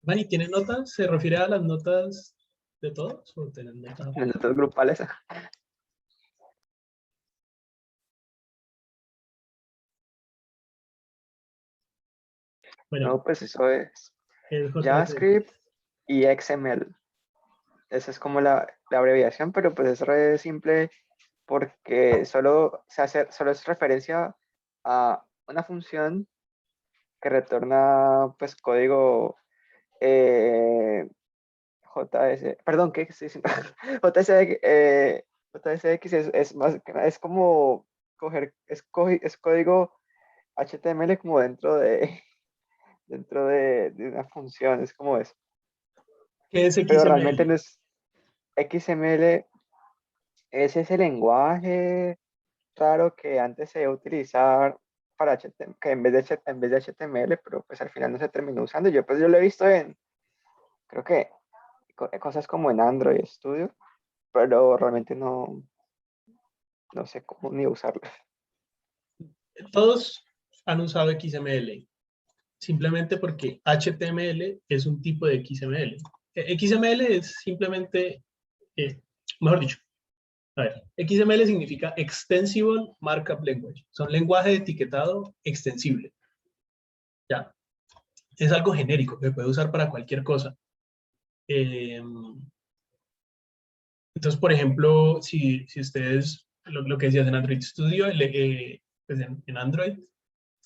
Manny, ¿tiene notas? ¿Se refiere a las notas de todos? ¿O tienen notas? En los dos grupales. Bueno, No, pues eso es es JSX. JavaScript y XML. Esa es como la abreviación, pero pues es re simple porque solo es referencia a una función que retorna pues código JS, perdón, ¿qué estoy diciendo? JSX, JSX es más, es como es código HTML como dentro de una función, es como eso. ¿Qué es Pero realmente no XML? es XML, es ese lenguaje raro que antes se iba a utilizar para HTML, que en vez de HTML, pero pues al final no se terminó usando. Yo lo he visto creo que cosas como en Android Studio, pero realmente no sé cómo ni usarlo. Todos han usado XML, simplemente porque HTML es un tipo de XML. XML es simplemente, mejor dicho, a ver, XML significa Extensible Markup Language. Son lenguaje de etiquetado extensible. Ya, es algo genérico que se puede usar para cualquier cosa. Entonces, por ejemplo, si ustedes, lo que decías en Android Studio, pues en Android,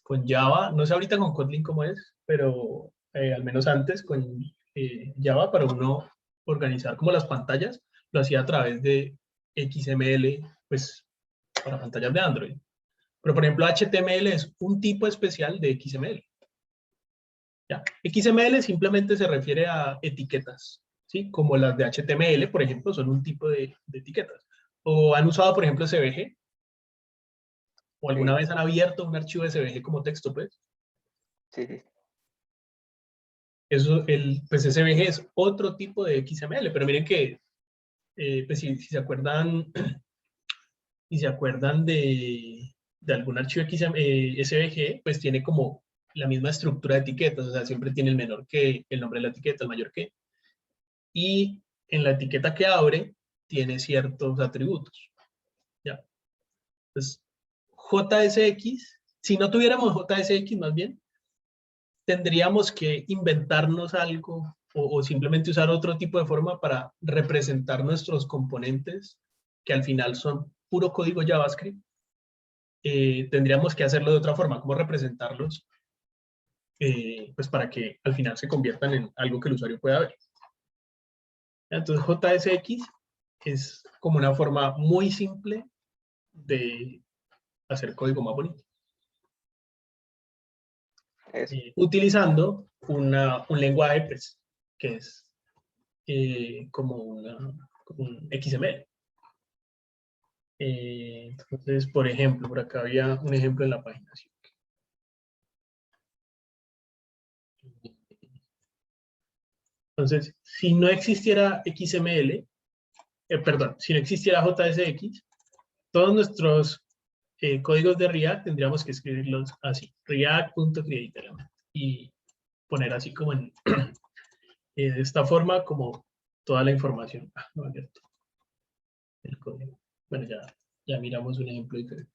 con Java, no sé ahorita con Kotlin cómo es, pero al menos antes con Java, para uno organizar como las pantallas, lo hacía a través de XML, pues para pantallas de Android. Pero, por ejemplo, HTML es un tipo especial de XML. ¿Ya? XML simplemente se refiere a etiquetas, ¿sí? Como las de HTML, por ejemplo, son un tipo de etiquetas. O han usado, por ejemplo, SVG, o alguna Sí, vez han abierto un archivo de SVG como texto, pues. sí, sí. Eso, pues SVG es otro tipo de XML, pero miren que, pues si se acuerdan, si se acuerdan de algún archivo SVG, pues tiene como la misma estructura de etiquetas, o sea, siempre tiene el menor que, el nombre de la etiqueta, el mayor que, y en la etiqueta que abre tiene ciertos atributos. ¿Ya? Entonces, JSX, si no tuviéramos JSX más bien, tendríamos que inventarnos algo o simplemente usar otro tipo de forma para representar nuestros componentes, que al final son puro código JavaScript. Tendríamos que hacerlo de otra forma, ¿cómo representarlos? Pues para que al final se conviertan en algo que el usuario pueda ver. Entonces, JSX es como una forma muy simple de hacer código más bonito. Eso. Utilizando un lenguaje pues, que es como un XML. Entonces, por ejemplo, por acá había un ejemplo en la página. ¿Sí? Entonces, si no existiera XML, perdón, si no existiera JSX, todos nuestros códigos de React tendríamos que escribirlos así, react.createElement, y poner así como de esta forma como toda la información. No, abierto el código. Bueno, ya miramos un ejemplo diferente.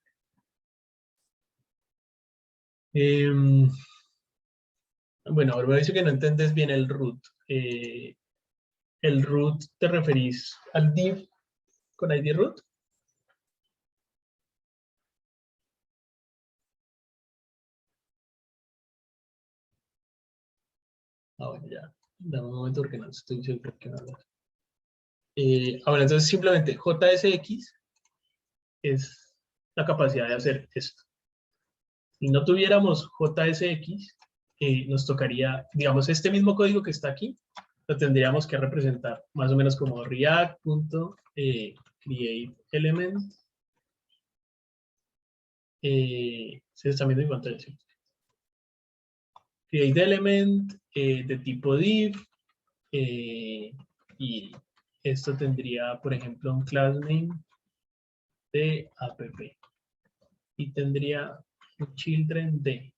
Bueno, ahora me dice que no entiendes bien el root. ¿El root te referís al div con ID root? Bueno, ya. Dame un momento porque no estoy seguro que no hablas. Ahora, entonces simplemente JSX es la capacidad de hacer esto. Si no tuviéramos JSX, nos tocaría, digamos, este mismo código que está aquí, lo tendríamos que representar más o menos como react.createElement. Se está viendo en pantalla, ¿sí? CreateElement de tipo div, y esto tendría, por ejemplo, un class name de app y tendría un children de.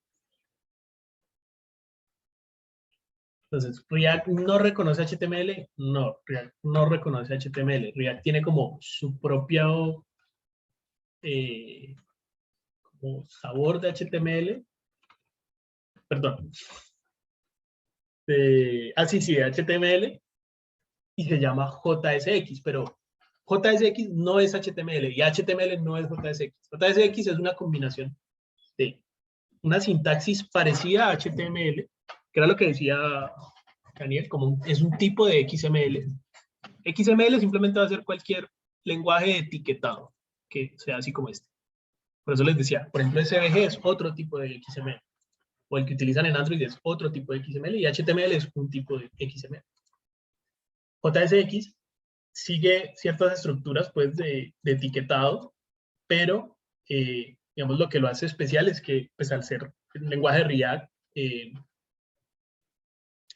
Entonces, React no reconoce HTML, no, React no reconoce HTML. React tiene como su propio como sabor de HTML, perdón, sí, de HTML, y se llama JSX, pero JSX no es HTML y HTML no es JSX. JSX es una combinación de una sintaxis parecida a HTML, que era lo que decía Daniel, es un tipo de XML. XML simplemente va a ser cualquier lenguaje de etiquetado que sea así como este. Por eso les decía, por ejemplo, SVG es otro tipo de XML, o el que utilizan en Android es otro tipo de XML, y HTML es un tipo de XML. JSX sigue ciertas estructuras pues, de etiquetado, pero digamos lo que lo hace especial es que pues, al ser un lenguaje de React,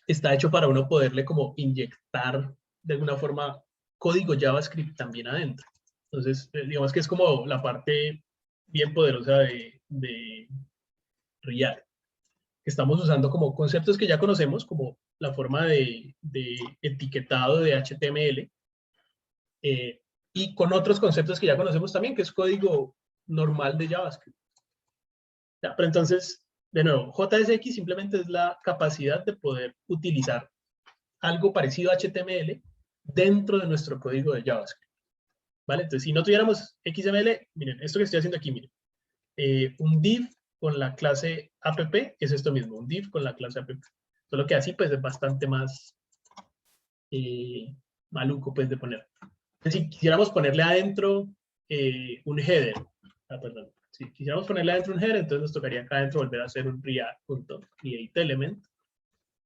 está hecho para uno poderle como inyectar de alguna forma código JavaScript también adentro. Entonces, digamos que es como la parte bien poderosa de React. Estamos usando como conceptos que ya conocemos, como la forma de etiquetado de HTML, y con otros conceptos que ya conocemos también, que es código normal de JavaScript. Ya, pero entonces, de nuevo, JSX simplemente es la capacidad de poder utilizar algo parecido a HTML dentro de nuestro código de JavaScript. ¿Vale? Entonces, si no tuviéramos XML, miren, esto que estoy haciendo aquí, miren, un div con la clase app es esto mismo, un div con la clase app. Solo que así, pues, es bastante más maluco, pues, de poner. Entonces, si quisiéramos ponerle adentro un header, perdón, si quisiéramos ponerle adentro un header, entonces nos tocaría acá adentro volver a hacer un React.createElement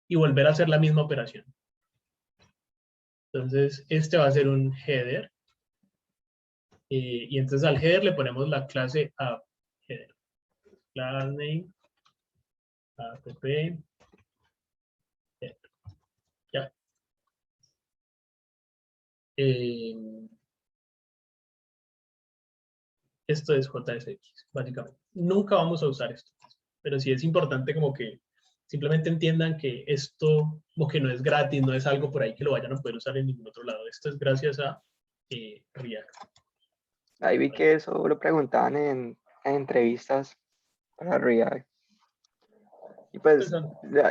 y volver a hacer la misma operación. Entonces, este va a ser un header. Y entonces al header le ponemos la clase app_header. Class name, app, header. Ya. Esto es JSX, básicamente. Nunca vamos a usar esto, pero sí es importante como que simplemente entiendan que esto, como que no es gratis, no es algo por ahí que lo vayan a poder usar en ningún otro lado. Esto es gracias a React. Ahí vi que eso lo preguntaban en entrevistas para React. Y pues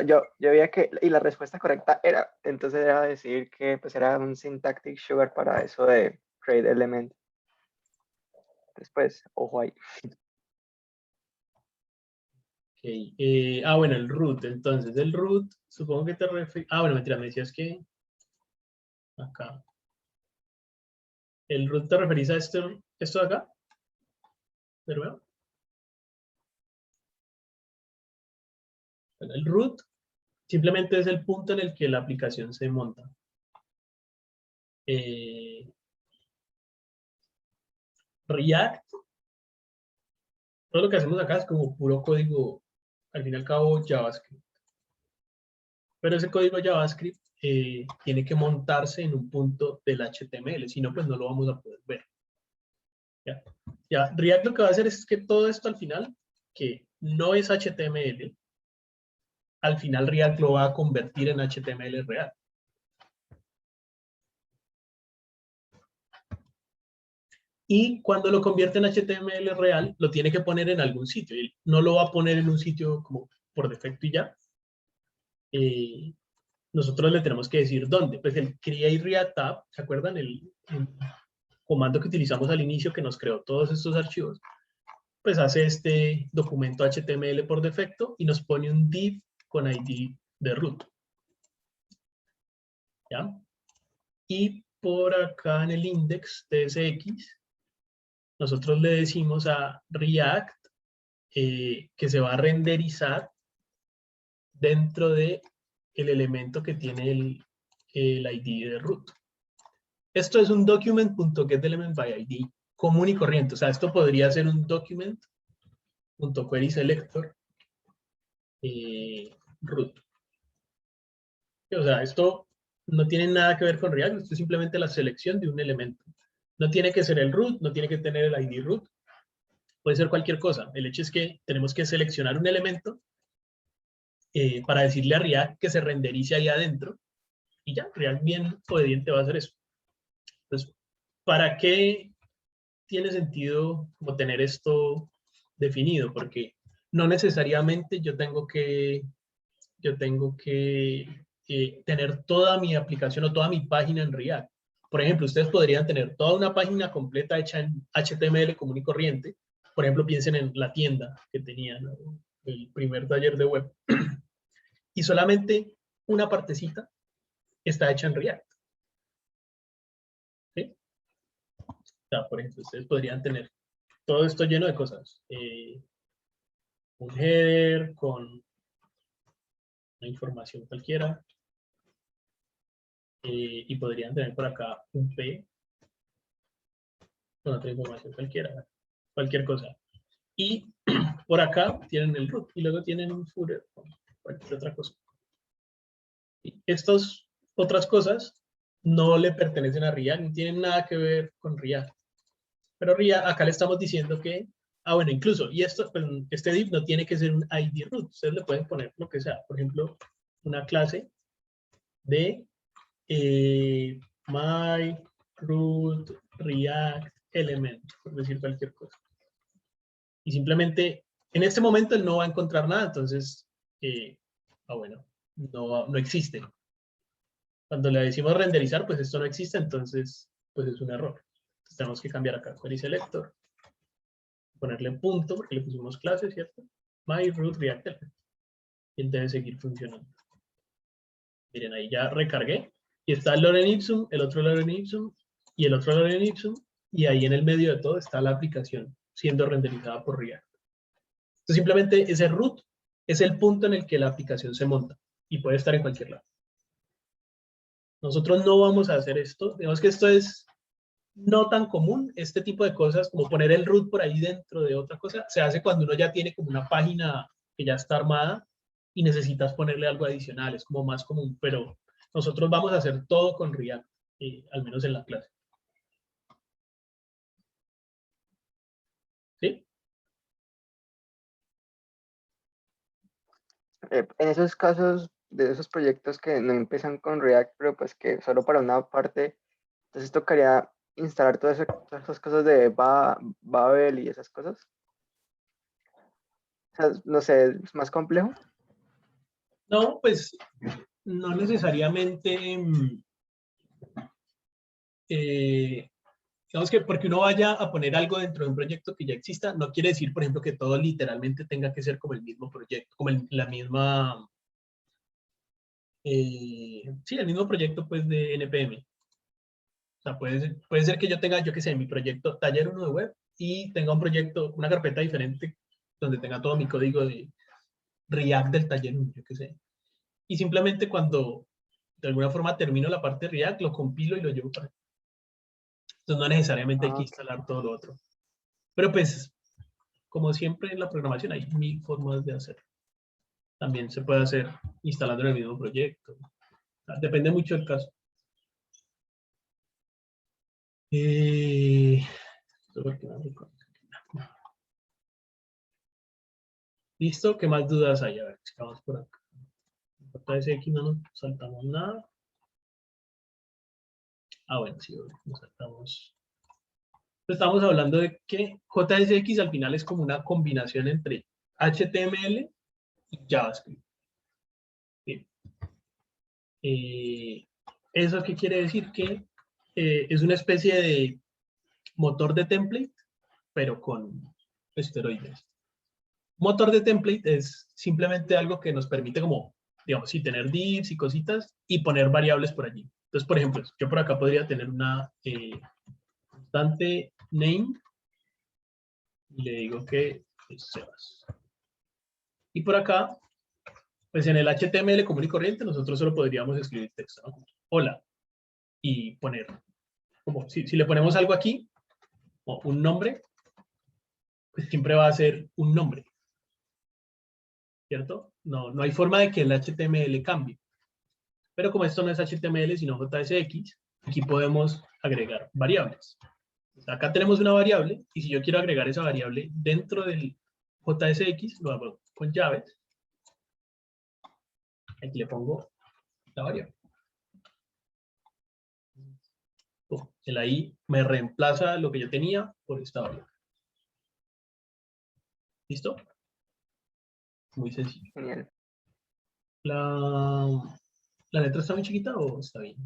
yo veía que, y la respuesta correcta era, entonces era decir que pues era un syntactic sugar para eso de create element. Después, ojo ahí. Okay. Bueno, el root. Entonces, el root, supongo que te refieres... bueno, mentira, me decías que acá. ¿El root te referís a esto de acá? ¿De nuevo? Bueno, el root simplemente es el punto en el que la aplicación se monta. React, todo lo que hacemos acá es como puro código, al fin y al cabo, JavaScript. Pero ese código JavaScript tiene que montarse en un punto del HTML, si no, pues no lo vamos a poder ver. ¿Ya? React lo que va a hacer es que todo esto al final, que no es HTML, al final React lo va a convertir en HTML real. Y cuando lo convierte en HTML real, lo tiene que poner en algún sitio. Y no lo va a poner en un sitio como por defecto y ya. Nosotros le tenemos que decir dónde. Pues el create React app, ¿se acuerdan? El comando que utilizamos al inicio que nos creó todos estos archivos. Pues hace este documento HTML por defecto y nos pone un div con ID de root. ¿Ya? Y por acá en el index tsx, nosotros le decimos a React que se va a renderizar dentro de el elemento que tiene el ID de root. Esto es un document.getElementById común y corriente. O sea, esto podría ser un document.querySelector root. O sea, esto no tiene nada que ver con React, esto es simplemente la selección de un elemento. No tiene que ser el root, no tiene que tener el ID root, puede ser cualquier cosa. El hecho es que tenemos que seleccionar un elemento para decirle a React que se renderice ahí adentro, y ya, React bien obediente va a hacer eso. Entonces, ¿para qué tiene sentido como tener esto definido? Porque no necesariamente yo tengo que tener toda mi aplicación o toda mi página en React. Por ejemplo, ustedes podrían tener toda una página completa hecha en HTML común y corriente. Por ejemplo, piensen en la tienda que tenían, ¿no? El primer taller de web. Y solamente una partecita está hecha en React. ¿Sí? O sea, por ejemplo, ustedes podrían tener todo esto lleno de cosas. Un header con una información cualquiera. Y podrían tener por acá un P con otra información cualquiera. Cualquier cosa. Y por acá tienen el root y luego tienen un footer con cualquier otra cosa. Y estas otras cosas no le pertenecen a React, no tienen nada que ver con React. Pero React, acá le estamos diciendo que, bueno, incluso, y esto, pues, este div no tiene que ser un ID root, ustedes le pueden poner lo que sea, por ejemplo, una clase de my root react element, por decir cualquier cosa. Y simplemente, en este momento él no va a encontrar nada, entonces, bueno, no existe. Cuando le decimos renderizar, pues esto no existe, entonces, pues es un error. Entonces tenemos que cambiar acá query selector, ponerle punto, porque le pusimos clase, ¿cierto? My root react element. Y él debe seguir funcionando. Miren, ahí ya recargué. Y está el lorem ipsum, el otro lorem ipsum, y el otro lorem ipsum, y ahí en el medio de todo está la aplicación siendo renderizada por React. Entonces simplemente ese root es el punto en el que la aplicación se monta y puede estar en cualquier lado. Nosotros no vamos a hacer esto. Digamos que esto es no tan común, este tipo de cosas, como poner el root por ahí dentro de otra cosa, se hace cuando uno ya tiene como una página que ya está armada y necesitas ponerle algo adicional, es como más común, pero nosotros vamos a hacer todo con React, al menos en la clase. ¿Sí? En esos casos de esos proyectos que no empiezan con React, pero pues que solo para una parte, entonces tocaría instalar todas esas cosas de Babel y esas cosas. O sea, no sé, es más complejo. No, pues no necesariamente, digamos que porque uno vaya a poner algo dentro de un proyecto que ya exista, no quiere decir, por ejemplo, que todo literalmente tenga que ser como el mismo proyecto, como la misma, sí, el mismo proyecto pues de NPM. O sea, puede ser que yo tenga, yo qué sé, mi proyecto taller 1 de web y tenga un proyecto, una carpeta diferente donde tenga todo mi código de React del taller 1, yo qué sé. Y simplemente cuando de alguna forma termino la parte de React, lo compilo y lo llevo para. Entonces no necesariamente hay Ah, que ok. instalar todo lo otro. Pero pues, como siempre en la programación hay mil formas de hacerlo. También se puede hacer instalando en el mismo proyecto. O sea, depende mucho del caso. Listo, ¿qué más dudas hay? A ver, vamos por acá. JSX no nos saltamos nada. Bueno, sí, nos saltamos. Estamos hablando de que JSX al final es como una combinación entre HTML y JavaScript. Bien. ¿Eso qué quiere decir? Que es una especie de motor de template, pero con esteroides. Motor de template es simplemente algo que nos permite como, digamos, sí, tener divs y cositas y poner variables por allí. Entonces, por ejemplo, yo por acá podría tener una constante name y le digo que es Sebas. Y por acá, pues en el HTML común y corriente, nosotros solo podríamos escribir texto, ¿no? Hola. Y poner, como si le ponemos algo aquí, o un nombre, pues siempre va a ser un nombre, ¿cierto? No hay forma de que el HTML cambie. Pero como esto no es HTML, sino JSX, aquí podemos agregar variables. Acá tenemos una variable, y si yo quiero agregar esa variable dentro del JSX, lo hago con llaves. Aquí le pongo la variable. El ahí me reemplaza lo que yo tenía por esta variable. ¿Listo? Muy sencillo. Genial. ¿La letra está muy chiquita o está bien?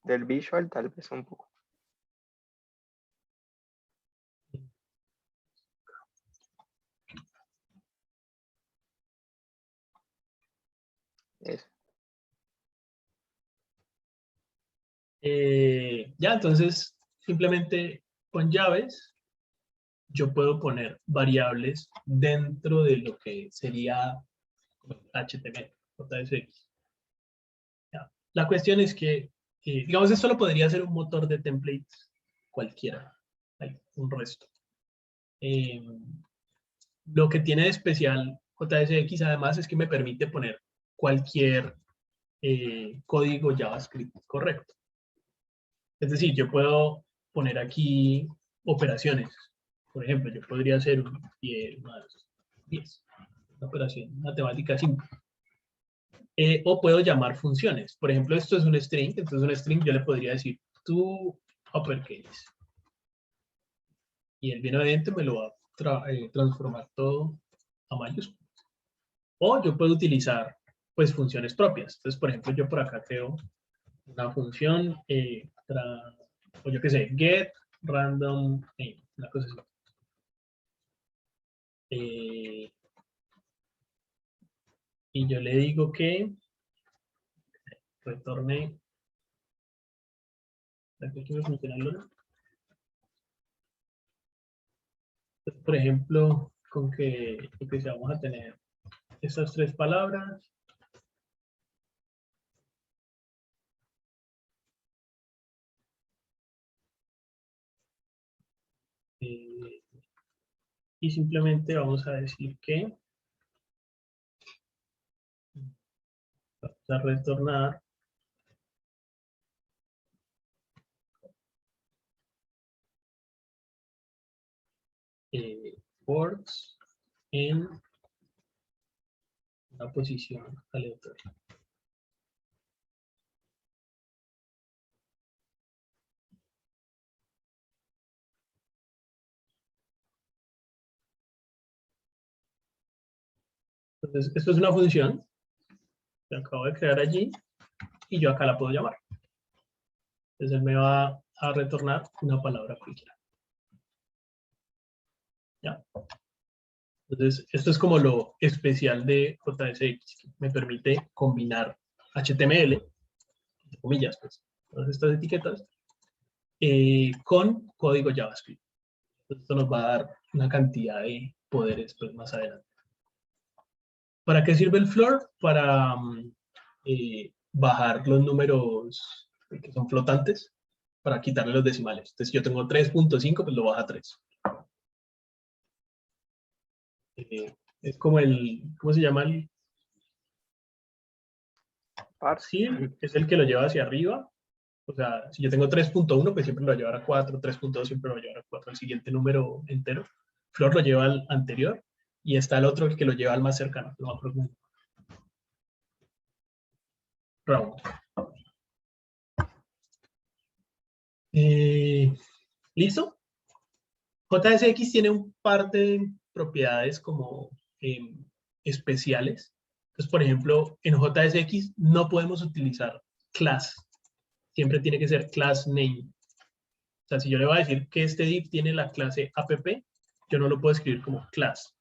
Del visual tal vez un poco. Eso. Ya, entonces, simplemente con llaves, yo puedo poner variables dentro de lo que sería HTML, JSX. Ya. La cuestión es que, digamos, esto lo podría hacer un motor de templates cualquiera. Hay un resto. Lo que tiene de especial JSX, además, es que me permite poner cualquier código JavaScript correcto. Es decir, yo puedo poner aquí operaciones. Por ejemplo, yo podría hacer un 10 más 10. Una operación matemática simple. O puedo llamar funciones. Por ejemplo, esto es un string. Entonces, un string yo le podría decir to uppercase. Y él bien obviamente me lo va a transformar todo a mayúsculas. O yo puedo utilizar pues funciones propias. Entonces, por ejemplo, yo por acá creo una función, o yo qué sé, get random name, una cosa así. Y yo le digo que retorne, aquí me funciona el loro. Entonces, por ejemplo, con que vamos a tener estas tres palabras. Y simplemente vamos a decir que vamos a retornar ports en una posición aleatoria. Entonces, esto es una función que acabo de crear allí y yo acá la puedo llamar. Entonces, él me va a retornar una palabra cualquiera. ¿Ya? Entonces, esto es como lo especial de JSX, que me permite combinar HTML, entre comillas, pues, todas estas etiquetas, con código JavaScript. Entonces, esto nos va a dar una cantidad de poderes pues, más adelante. ¿Para qué sirve el floor? Para bajar los números que son flotantes, para quitarle los decimales. Entonces, si yo tengo 3.5, pues lo baja a 3. Es como el, ¿cómo se llama? El parcial, es el que lo lleva hacia arriba. O sea, si yo tengo 3.1, pues siempre lo va a llevar a 4, 3.2 siempre lo va a llevar a 4, el siguiente número entero. Floor lo lleva al anterior y está el otro el que lo lleva al más cercano. No me acuerdo. Round. ¿Listo? JSX tiene un par de propiedades como especiales. Entonces, por ejemplo, en JSX no podemos utilizar class. Siempre tiene que ser class name. O sea, si yo le voy a decir que este div tiene la clase app, yo no lo puedo escribir como class.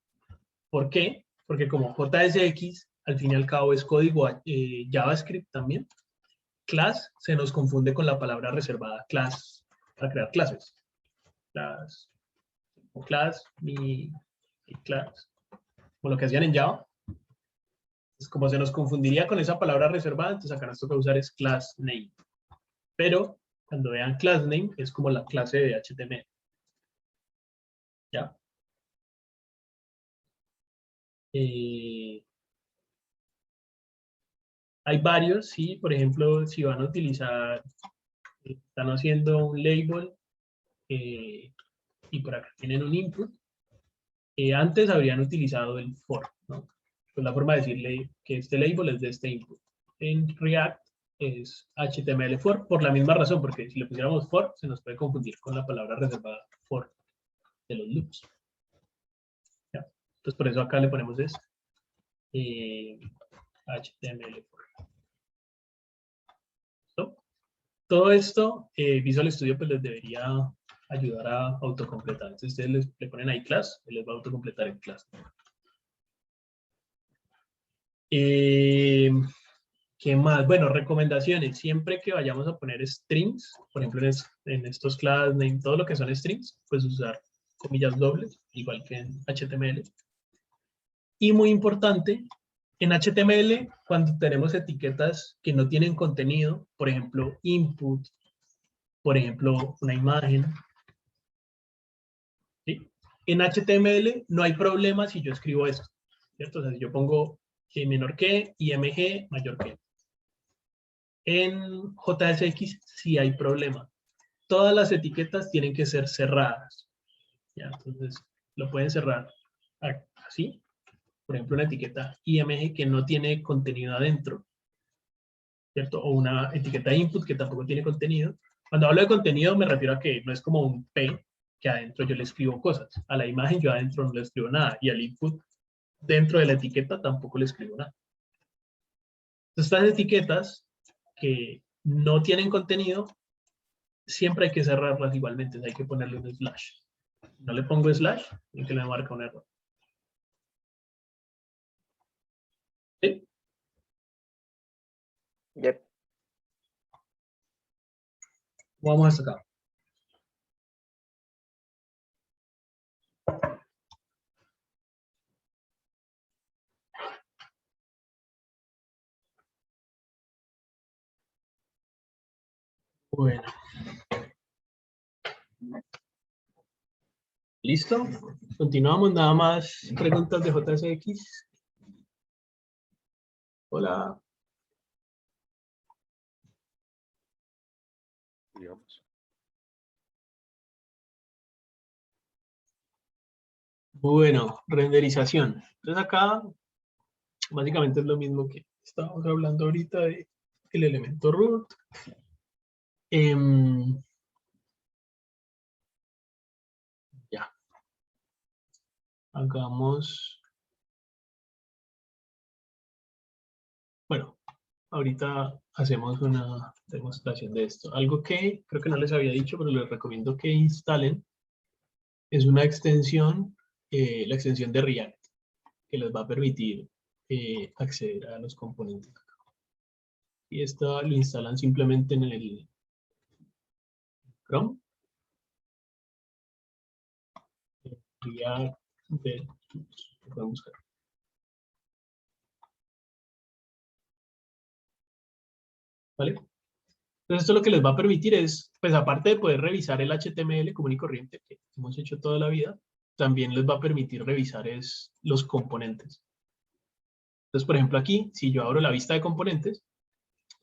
¿Por qué? Porque como JSX, al fin y al cabo, es código JavaScript también, class se nos confunde con la palabra reservada class para crear clases. Class, mi class, como lo que hacían en Java. Es como se nos confundiría con esa palabra reservada, entonces acá nos toca usar es class name. Pero cuando vean class name es como la clase de HTML. ¿Ya? Hay varios, sí, por ejemplo, si van a utilizar, están haciendo un label y por acá tienen un input, antes habrían utilizado el for, ¿no? Pues la forma de decirle que este label es de este input. En React es HTML for la misma razón, porque si le pusiéramos for, se nos puede confundir con la palabra reservada for de los loops. ¿Ya? Entonces, por eso acá le ponemos es HTML for. ¿Listo? Todo esto, Visual Studio pues les debería ayudar a autocompletar. Entonces, ustedes le ponen ahí class, él les va a autocompletar en class. ¿Qué más? Bueno, recomendaciones. Siempre que vayamos a poner strings, por ejemplo, en estos class name, todo lo que son strings, pues usar comillas dobles, igual que en HTML. Y muy importante, en HTML, cuando tenemos etiquetas que no tienen contenido, por ejemplo, input, por ejemplo, una imagen, ¿sí? En HTML no hay problema si yo escribo esto, ¿cierto? O sea, si yo pongo menor que, IMG mayor que. En JSX sí hay problema. Todas las etiquetas tienen que ser cerradas. ¿Ya? Entonces, lo pueden cerrar así. Por ejemplo, una etiqueta IMG que no tiene contenido adentro, ¿cierto? O una etiqueta input que tampoco tiene contenido. Cuando hablo de contenido me refiero a que no es como un P que adentro yo le escribo cosas. A la imagen yo adentro no le escribo nada. Y al input dentro de la etiqueta tampoco le escribo nada. Entonces, estas etiquetas que no tienen contenido, siempre hay que cerrarlas igualmente, hay que ponerle un slash. No le pongo slash y que le marca un error. ¿Sí? Yep. Vamos hasta acá. Bueno. ¿Listo? Continuamos, nada más preguntas de JSX. Hola. Digamos. Bueno, renderización. Entonces acá básicamente es lo mismo que estábamos hablando ahorita de el elemento root. Ya. Hagamos. Bueno, ahorita hacemos una demostración de esto. Algo que creo que no les había dicho, pero les recomiendo que instalen es una extensión, la extensión de React, que les va a permitir acceder a los componentes. Y esto lo instalan simplemente en el Chrome. React lo pueden buscar. ¿Vale? Entonces esto lo que les va a permitir es, pues aparte de poder revisar el HTML común y corriente que hemos hecho toda la vida, también les va a permitir revisar los componentes. Entonces, por ejemplo, aquí, si yo abro la vista de componentes,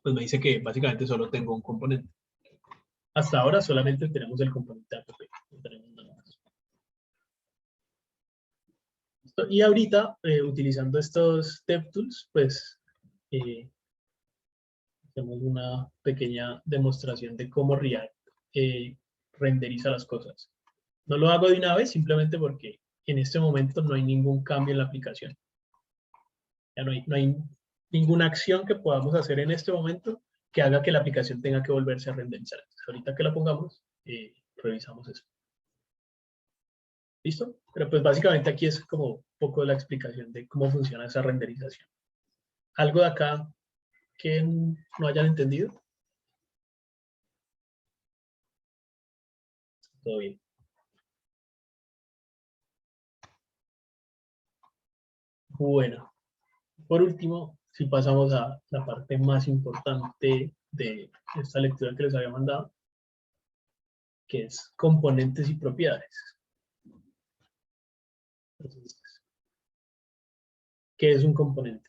pues me dice que básicamente solo tengo un componente. Hasta ahora solamente tenemos el componente app, no tenemos nada más. Y ahorita, utilizando estos DevTools, pues hacemos una pequeña demostración de cómo React renderiza las cosas. No lo hago de una vez simplemente porque en este momento no hay ningún cambio en la aplicación. Ya no hay ninguna acción que podamos hacer en este momento que haga que la aplicación tenga que volverse a renderizar. Entonces, ahorita que la pongamos, revisamos eso. ¿Listo? Pero pues básicamente aquí es como un poco la explicación de cómo funciona esa renderización. ¿Algo de acá que no hayan entendido? Todo bien. Bueno, por último, si pasamos a la parte más importante de esta lectura que les había mandado, que es componentes y propiedades. Entonces, ¿qué es un componente?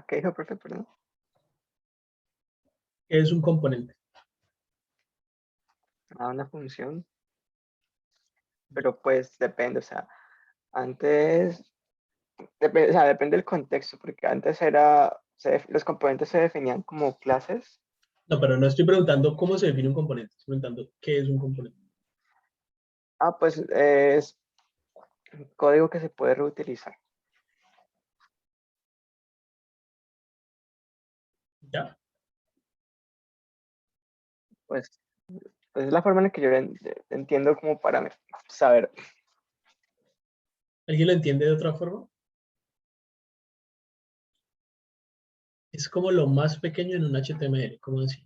¿Qué dijo, profe? Perdón. ¿Qué es un componente? a una función, pero pues depende, o sea, antes, o sea, depende del contexto, porque antes los componentes se definían como clases. No, pero no estoy preguntando cómo se define un componente, estoy preguntando qué es un componente. Pues es código que se puede reutilizar. ¿Ya? Pues, es la forma en la que yo entiendo como para saber. ¿Alguien lo entiende de otra forma? Es como lo más pequeño en un HTML, ¿cómo decir?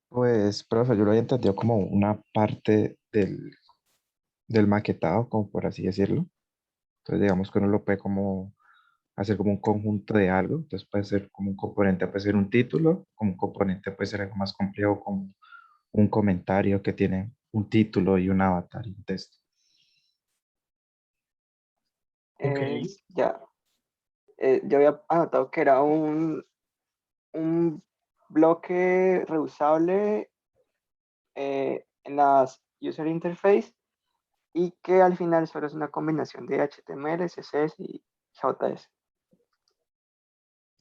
Pues, profe, yo lo había entendido como una parte del maquetado, como por así decirlo. Entonces, digamos que uno lo puede como hacer como un conjunto de algo. Entonces, puede ser como un componente, puede ser un título, como un componente puede ser algo más complejo, como un comentario que tiene un título y un avatar y un texto. Ok, Ya, yo había anotado que era un bloque reusable en las user interface y que al final solo es una combinación de HTML, CSS y JS.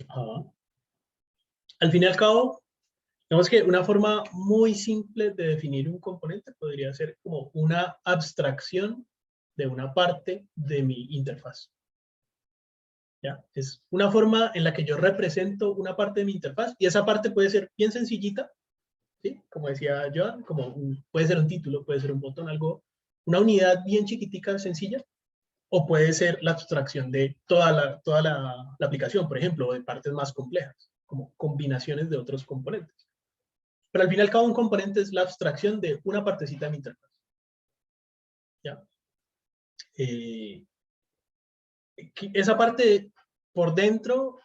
ajá. Al fin y al cabo, digamos que una forma muy simple de definir un componente podría ser como una abstracción de una parte de mi interfaz. ¿Ya? Es una forma en la que yo represento una parte de mi interfaz y esa parte puede ser bien sencillita, ¿sí? Como decía Joan, puede ser un título, puede ser un botón, algo, una unidad bien chiquitica, sencilla, o puede ser la abstracción de toda la aplicación, por ejemplo, o de partes más complejas, como combinaciones de otros componentes. Pero al fin y al cabo, un componente es la abstracción de una partecita de mi interfaz. ¿Ya? Eh, esa parte por dentro,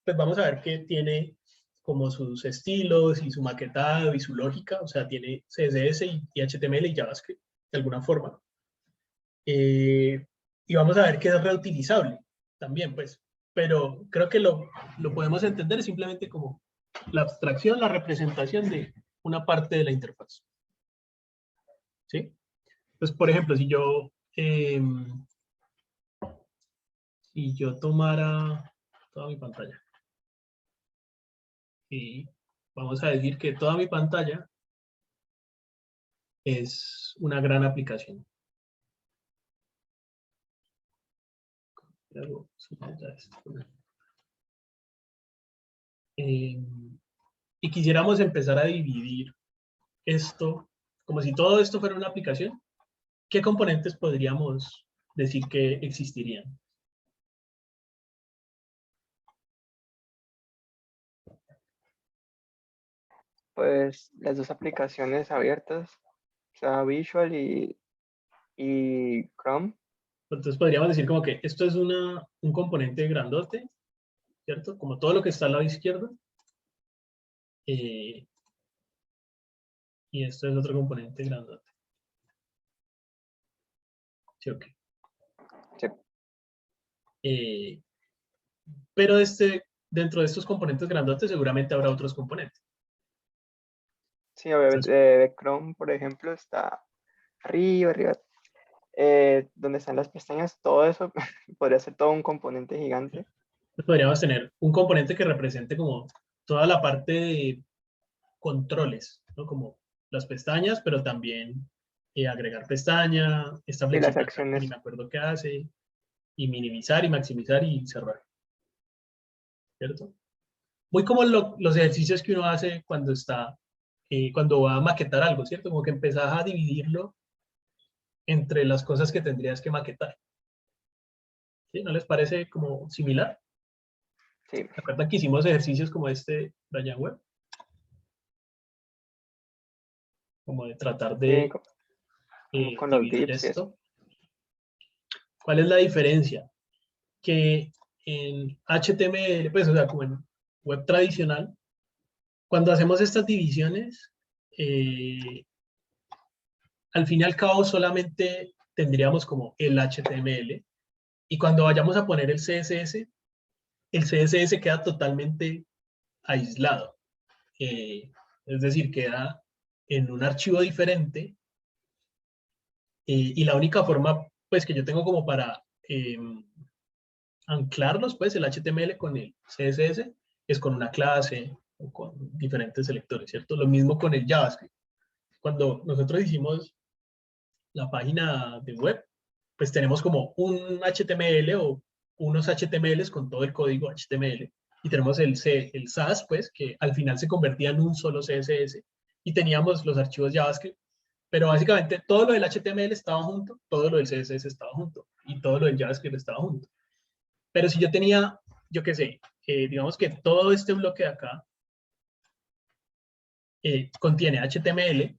pues vamos a ver que tiene como sus estilos y su maquetado y su lógica, o sea, tiene CSS y HTML y JavaScript de alguna forma. Y vamos a ver que es reutilizable también, pues. Pero creo que lo podemos entender simplemente como la abstracción, la representación de una parte de la interfaz. ¿Sí? Pues, por ejemplo, si yo tomara toda mi pantalla y vamos a decir que toda mi pantalla es una gran aplicación. Y quisiéramos empezar a dividir esto, como si todo esto fuera una aplicación, ¿qué componentes podríamos decir que existirían? Pues las dos aplicaciones abiertas, o sea, Visual y Chrome. Entonces podríamos decir como que esto es un componente grandote, ¿cierto? Como todo lo que está al lado izquierdo. Eh, y esto es otro componente grandote. Sí, ok. Sí, Eh, pero dentro de estos componentes grandotes seguramente habrá otros componentes. sí, obviamente Entonces, de Chrome, por ejemplo, está arriba, donde están las pestañas, todo eso podría ser todo un componente gigante. podríamos tener un componente que represente como toda la parte de controles, ¿no? Como las pestañas, pero también agregar pestaña, esta Y las flechita acá que ni acciones, me acuerdo qué hace, y minimizar y maximizar y cerrar, ¿cierto? Muy como los ejercicios que uno hace cuando va a maquetar algo, ¿cierto? Como que empezás a dividirlo entre las cosas que tendrías que maquetar. ¿Sí? ¿No les parece como similar? sí, ¿Se acuerdan que hicimos ejercicios como este, Brian Webb? Como de tratar sí, de como con los dividir dips y eso. esto. ¿Cuál es la diferencia? Que en HTML, pues, o sea, como en web tradicional, cuando hacemos estas divisiones, al fin y al cabo solamente tendríamos como el HTML. Y cuando vayamos a poner el CSS queda totalmente aislado. Es decir, queda en un archivo diferente. Y la única forma pues, que yo tengo como para anclarlos, pues, el HTML con el CSS, es con una clase o con diferentes selectores, ¿cierto? Lo mismo con el JavaScript. Cuando nosotros hicimos la página de web, pues tenemos como un HTML o unos HTMLs con todo el código HTML y tenemos el SAS, pues, que al final se convertía en un solo CSS y teníamos los archivos JavaScript, pero básicamente todo lo del HTML estaba junto, todo lo del CSS estaba junto y todo lo del JavaScript estaba junto. Pero si yo tenía, yo qué sé, digamos que todo este bloque de acá contiene HTML,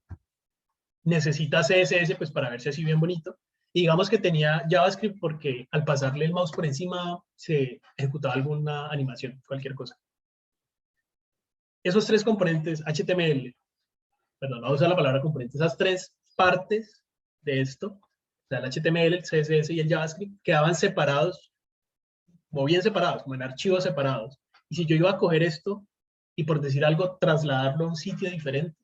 necesita CSS pues para verse así bien bonito. Y digamos que tenía JavaScript porque al pasarle el mouse por encima se ejecutaba alguna animación, cualquier cosa. Esos tres componentes, HTML, perdón, no voy a usar la palabra componente, esas tres partes de esto, o sea, el HTML, el CSS y el JavaScript, quedaban separados, como bien separados, como en archivos separados. Y si yo iba a coger esto y por decir algo, trasladarlo a un sitio diferente,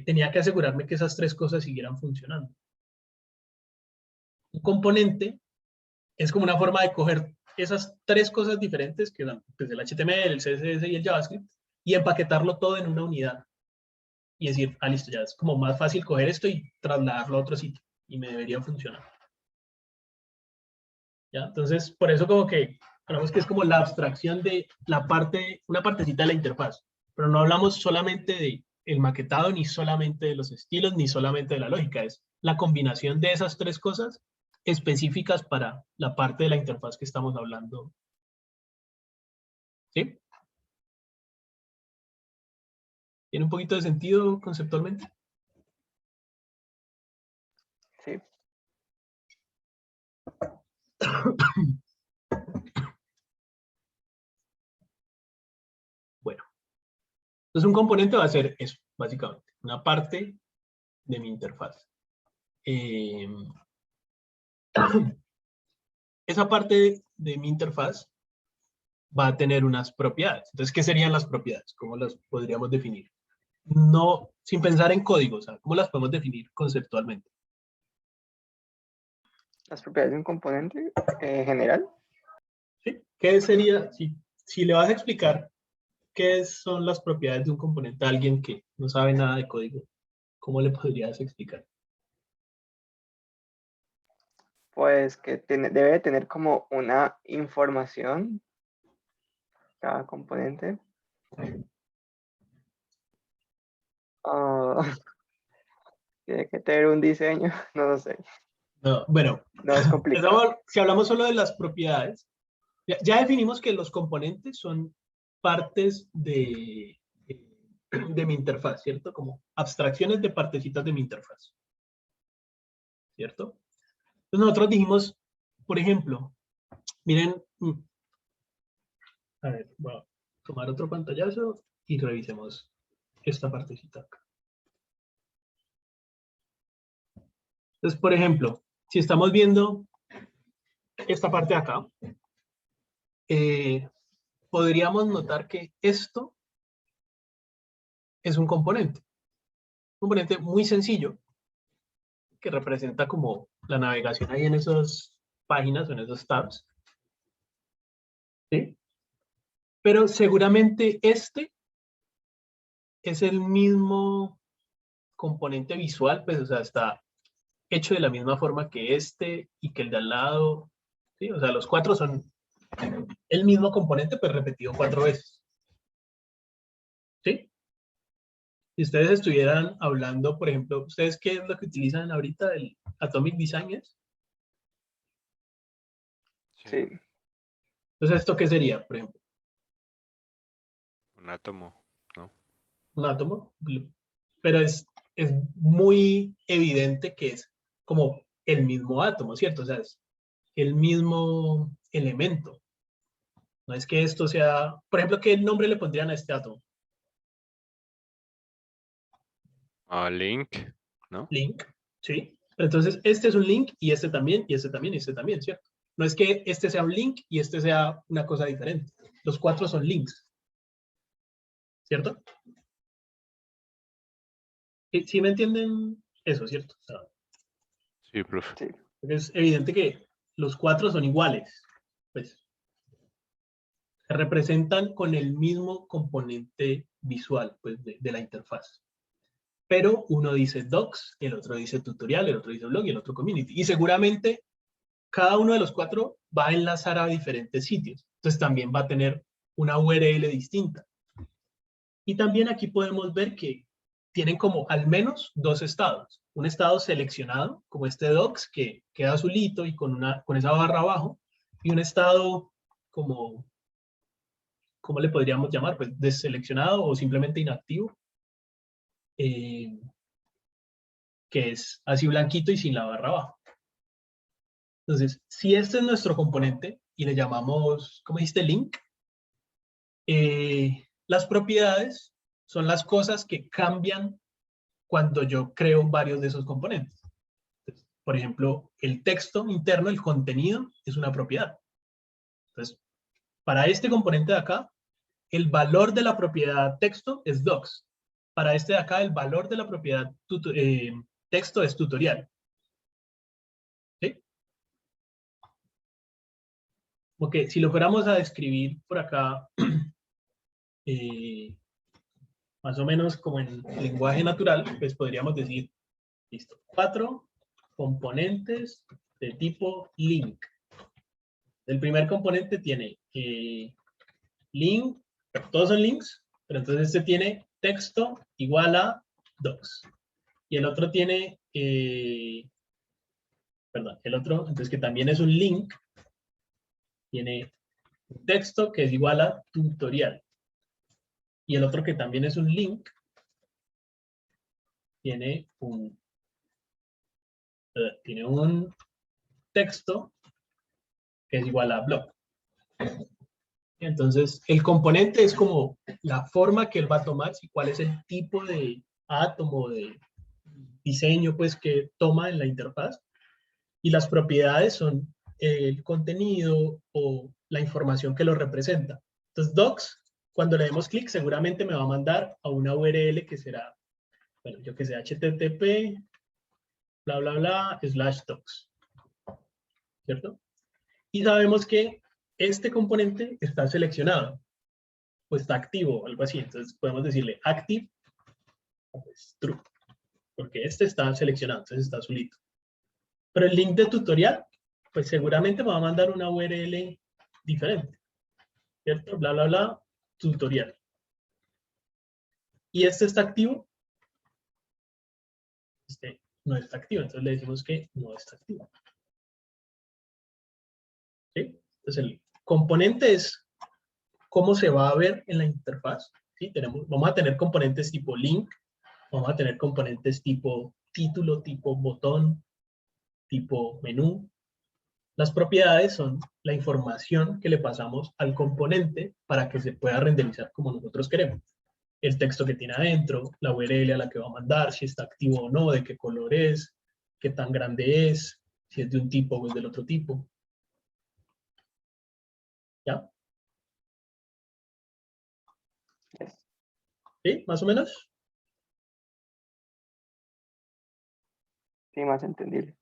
tenía que asegurarme que esas tres cosas siguieran funcionando. Un componente es como una forma de coger esas tres cosas diferentes que dan pues, el HTML, el CSS y el JavaScript y empaquetarlo todo en una unidad y decir, ah, listo, ya es como más fácil coger esto y trasladarlo a otro sitio y me debería funcionar. ¿Ya? Entonces, por eso como que hablamos que es como la abstracción de la parte, una partecita de la interfaz, pero no hablamos solamente de el maquetado, ni solamente de los estilos, ni solamente de la lógica, es la combinación de esas tres cosas específicas para la parte de la interfaz que estamos hablando. ¿Sí? ¿Tiene un poquito de sentido conceptualmente? Sí. Bueno, entonces un componente va a ser eso, básicamente, una parte de mi interfaz. Esa parte de mi interfaz va a tener unas propiedades. Entonces, ¿qué serían las propiedades? ¿Cómo las podríamos definir? No, sin pensar en código, o sea, ¿cómo las podemos definir conceptualmente? Las propiedades de un componente general. ¿Sí? ¿Qué sería, si le vas a explicar qué son las propiedades de un componente a alguien que no sabe nada de código, ¿cómo le podrías explicar? Pues que debe tener como una información cada componente. Ah, tiene que tener un diseño, no lo sé. No, bueno, No es complicado. si hablamos solo de las propiedades, ya definimos que los componentes son partes de mi interfaz, ¿cierto? Como abstracciones de partecitas de mi interfaz, ¿cierto? Entonces nosotros dijimos, por ejemplo, miren, a ver, voy a tomar otro pantallazo y revisemos esta partecita acá. Entonces, por ejemplo, si estamos viendo esta parte de acá, podríamos notar que esto es un componente muy sencillo que representa como la navegación ahí en esas páginas o en esos tabs. ¿Sí? Pero seguramente este es el mismo componente visual, pues, o sea, está hecho de la misma forma que este y que el de al lado, ¿sí? O sea, los cuatro son el mismo componente, pues repetido 4 veces, ¿sí? Si ustedes estuvieran hablando, por ejemplo, ¿ustedes qué es lo que utilizan ahorita? ¿El Atomic Designers? Sí. Entonces, ¿esto qué sería, por ejemplo? Un átomo, ¿no? Un átomo, pero es muy evidente que es como el mismo átomo, ¿cierto? O sea, es el mismo elemento. No es que esto sea, por ejemplo, ¿qué nombre le pondrían a este átomo? Link, ¿no? Link, ¿sí? Entonces, este es un link y este también, y este también, y este también, ¿cierto? No es que este sea un link y este sea una cosa diferente. Los 4 son links. ¿Cierto? ¿Sí me entienden eso, cierto? O sea, Sí, profe. Sí. es evidente que los 4 son iguales. Pues, se representan con el mismo componente visual pues, de la interfaz. Pero uno dice docs, el otro dice tutorial, el otro dice blog y el otro community. Y seguramente cada uno de los 4 va a enlazar a diferentes sitios. Entonces también va a tener una URL distinta. Y también aquí podemos ver que tienen como al menos 2 estados. Un estado seleccionado, como este docs, que queda azulito y con esa barra abajo. Y un estado como, ¿cómo le podríamos llamar? Pues deseleccionado o simplemente inactivo. Que es así blanquito y sin la barra abajo. Entonces, si este es nuestro componente y le llamamos, ¿cómo dijiste? Link. Las propiedades son las cosas que cambian cuando yo creo varios de esos componentes. Entonces, por ejemplo, el texto interno, el contenido, es una propiedad. Entonces, para este componente de acá, el valor de la propiedad texto es docs. Para este de acá, el valor de la propiedad texto es tutorial. ¿Sí? Porque si lo fuéramos a describir por acá, más o menos como en lenguaje natural, pues podríamos decir, listo, 4 componentes de tipo link. El primer componente tiene link, todos son links, pero entonces este tiene texto igual a docs. Y el otro tiene, perdón, el otro, entonces que también es un link, tiene texto que es igual a tutorial. Y el otro que también es un link, tiene un texto que es igual a blog. Entonces, el componente es como la forma que él va a tomar, y cuál es el tipo de átomo, de diseño, pues, que toma en la interfaz. Y las propiedades son el contenido o la información que lo representa. Entonces, docs, cuando le demos clic, seguramente me va a mandar a una URL que será, bueno, yo que sé, http, bla, bla, bla, /docs. ¿Cierto? Y sabemos que este componente está seleccionado o está activo, algo así. Entonces podemos decirle active, pues, true, porque este está seleccionado, entonces está azulito. Pero el link de tutorial, pues seguramente me va a mandar una URL diferente, ¿cierto? Bla, bla, bla, tutorial. ¿Y este está activo? Este no está activo, entonces le decimos que no está activo. ¿Sí? Entonces el componente es cómo se va a ver en la interfaz. ¿Sí? Vamos a tener componentes tipo link, vamos a tener componentes tipo título, tipo botón, tipo menú. Las propiedades son la información que le pasamos al componente para que se pueda renderizar como nosotros queremos. El texto que tiene adentro, la URL a la que va a mandar, si está activo o no, de qué color es, qué tan grande es, si es de un tipo o es del otro tipo. ¿Ya? ¿Sí? ¿Más o menos? Sí, más entendible.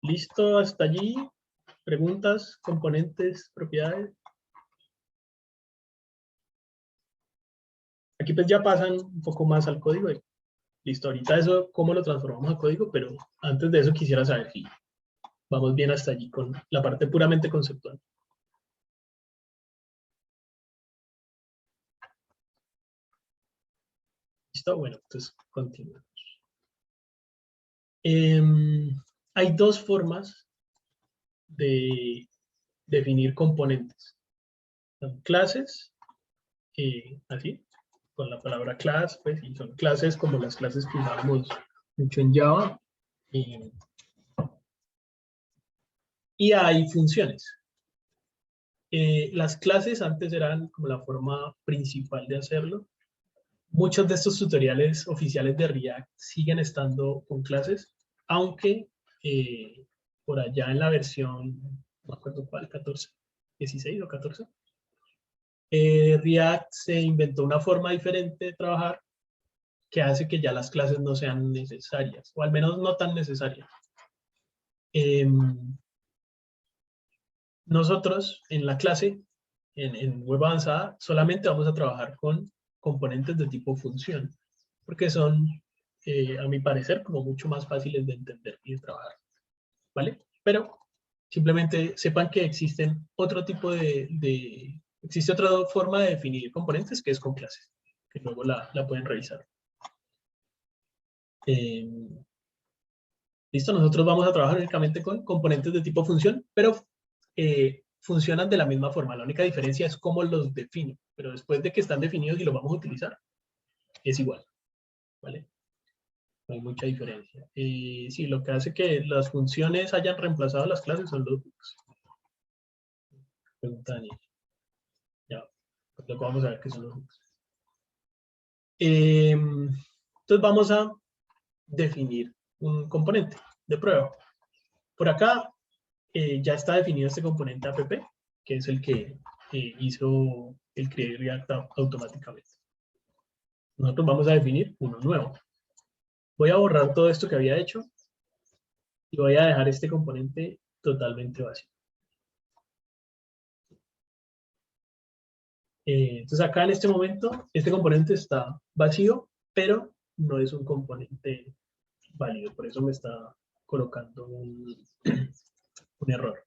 ¿Listo hasta allí? ¿Preguntas, componentes, propiedades? Aquí pues ya pasan un poco más al código. Listo, ahorita eso, cómo lo transformamos a código, pero antes de eso quisiera saber si vamos bien hasta allí con la parte puramente conceptual. ¿Listo? Bueno, entonces continuamos. Hay 2 formas de definir componentes. Son clases, así, con la palabra class, pues, y son clases como las clases que usamos mucho en Java. Y hay funciones. Las clases antes eran como la forma principal de hacerlo. Muchos de estos tutoriales oficiales de React siguen estando con clases, aunque por allá en la versión, no me acuerdo cuál, 14, 16 o 14, React se inventó una forma diferente de trabajar que hace que ya las clases no sean necesarias, o al menos no tan necesarias. Nosotros en la clase, en Web Avanzada, solamente vamos a trabajar con componentes de tipo función, porque son, a mi parecer, como mucho más fáciles de entender y de trabajar, ¿vale? Pero simplemente sepan que existen otro tipo existe otra forma de definir componentes que es con clases, que luego la pueden revisar. Listo, nosotros vamos a trabajar únicamente con componentes de tipo función, pero funcionan de la misma forma. La única diferencia es cómo los defino, pero después de que están definidos y los vamos a utilizar, es igual, ¿vale? No hay mucha diferencia. Sí, lo que hace que las funciones hayan reemplazado las clases son los hooks. Pregunta Daniel. Ya, luego vamos a ver qué son los hooks. Entonces vamos a definir un componente de prueba. Por acá ya está definido este componente app, que es el que hizo el Create React automáticamente. Nosotros vamos a definir uno nuevo. Voy a borrar todo esto que había hecho y voy a dejar este componente totalmente vacío. Entonces acá en este momento, este componente está vacío, pero no es un componente válido. Por eso me está colocando un error.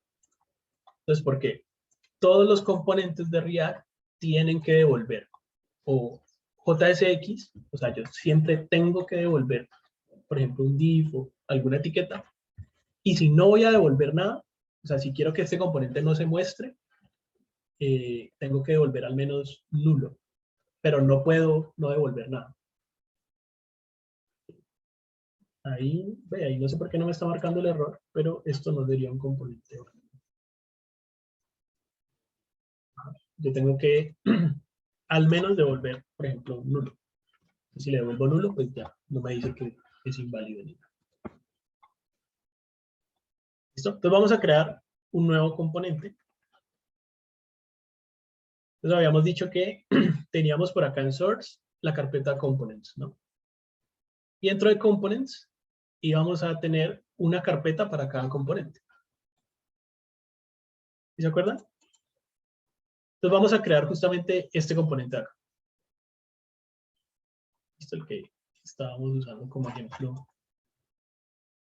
Entonces, ¿por qué? Todos los componentes de React tienen que devolver o JSX, o sea, yo siempre tengo que devolver, por ejemplo, un div o alguna etiqueta, y si no voy a devolver nada, o sea, si quiero que este componente no se muestre, tengo que devolver al menos nulo, pero no puedo no devolver nada. Ahí no sé por qué no me está marcando el error, pero esto no sería un componente. Yo tengo que al menos devolver, por ejemplo, un nulo. Si le devuelvo nulo, pues ya no me dice que es inválido. ¿Listo? Entonces vamos a crear un nuevo componente. Entonces habíamos dicho que teníamos por acá en source la carpeta components, ¿no? Y dentro de components íbamos a tener una carpeta para cada componente. ¿Sí se acuerdan? Entonces vamos a crear justamente este componente acá. Esto es el que estábamos usando como ejemplo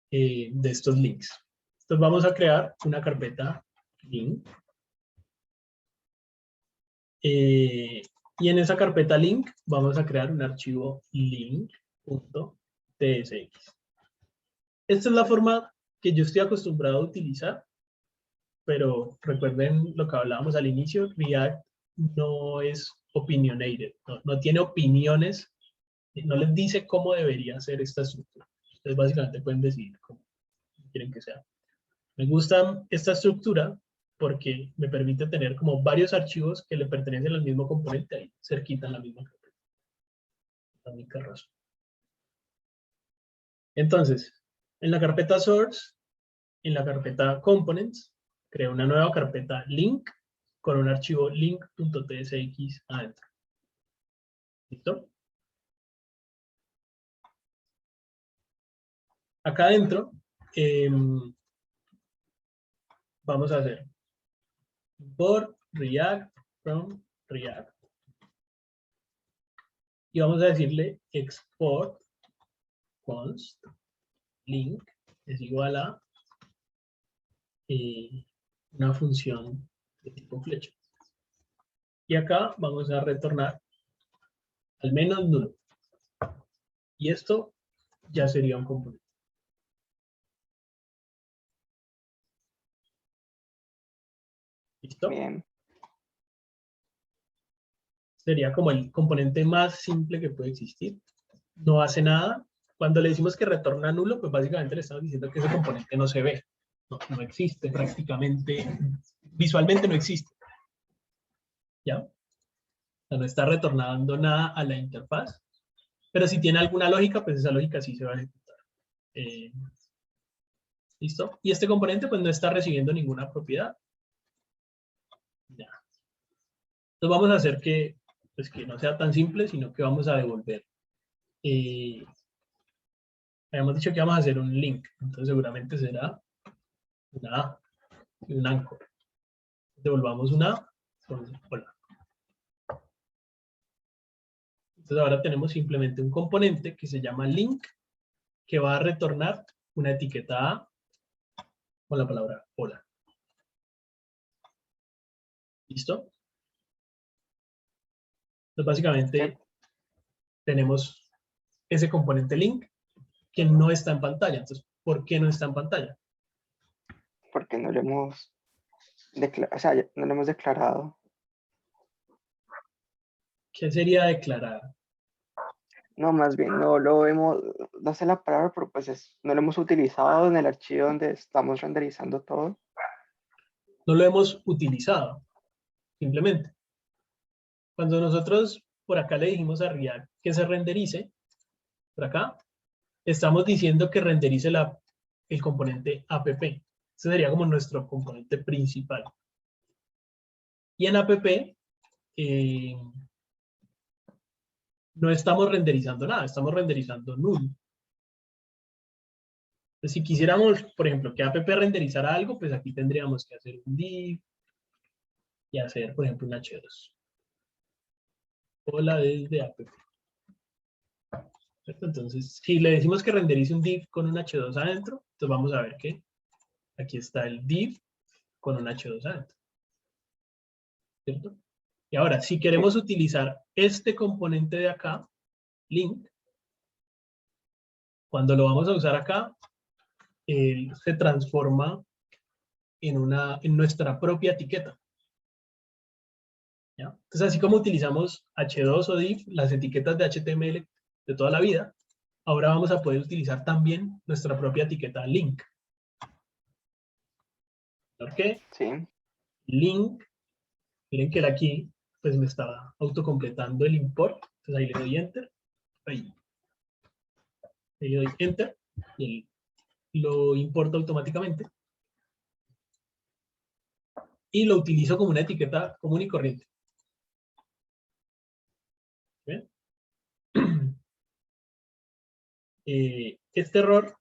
de estos links. Entonces vamos a crear una carpeta link. Y en esa carpeta link vamos a crear un archivo link.tsx. Esta es la forma que yo estoy acostumbrado a utilizar, pero recuerden lo que hablábamos al inicio, React no es opinionated, no tiene opiniones, no les dice cómo debería ser esta estructura. Ustedes básicamente pueden decidir cómo quieren que sea. Me gusta esta estructura porque me permite tener como varios archivos que le pertenecen al mismo componente ahí, cerquita en la misma carpeta. La única razón. Entonces, en la carpeta source, en la carpeta components, creo una nueva carpeta link con un archivo link.tsx adentro. ¿Listo? Acá adentro vamos a hacer import React from React. Y vamos a decirle export const link es igual a una función de tipo flecha. Y acá vamos a retornar al menos nulo. Y esto ya sería un componente. ¿Listo? Bien. Sería como el componente más simple que puede existir. No hace nada. Cuando le decimos que retorna nulo, pues básicamente le estamos diciendo que ese componente no se ve. No existe prácticamente. Visualmente no existe. ¿ya? O sea, no está retornando nada a la interfaz, pero si tiene alguna lógica, pues esa lógica sí se va a ejecutar. ¿Listo? Y este componente pues no está recibiendo ninguna propiedad. Ya. Entonces vamos a hacer que, pues, que no sea tan simple, sino que vamos a devolver. Habíamos dicho que vamos a hacer un link, entonces seguramente será una A y un anchor. Devolvamos una A con hola. Entonces ahora tenemos simplemente un componente que se llama link, que va a retornar una etiqueta A con la palabra hola. ¿Listo? Entonces básicamente tenemos ese componente link que no está en pantalla. Entonces, ¿por qué no está en pantalla? Porque no lo hemos declarado, o sea, no lo hemos declarado. ¿Qué sería declarar? No, más bien, no lo hemos, no sé la palabra, pero pues no lo hemos utilizado en el archivo donde estamos renderizando todo. No lo hemos utilizado, simplemente. Cuando nosotros por acá le dijimos a React que se renderice, por acá, estamos diciendo que renderice el componente app. Ese sería como nuestro componente principal. Y en app no estamos renderizando nada, estamos renderizando null. Entonces, si quisiéramos, por ejemplo, que app renderizara algo, pues aquí tendríamos que hacer un div y hacer, por ejemplo, un h2. Hola desde app. ¿Cierto? Entonces, si le decimos que renderice un div con un h2 adentro, entonces vamos a ver que aquí está el div con un h2 adentro. ¿Cierto? Y ahora, si queremos utilizar este componente de acá, link, cuando lo vamos a usar acá, se transforma en nuestra propia etiqueta. ¿Ya? Entonces, así como utilizamos h2 o div, las etiquetas de HTML de toda la vida, ahora vamos a poder utilizar también nuestra propia etiqueta link. ¿Por qué? Sí. Link, miren que él aquí pues me estaba autocompletando el import, entonces ahí le doy enter, ahí le doy enter y él lo importa automáticamente y lo utilizo como una etiqueta común y corriente. ¿Ven? Este error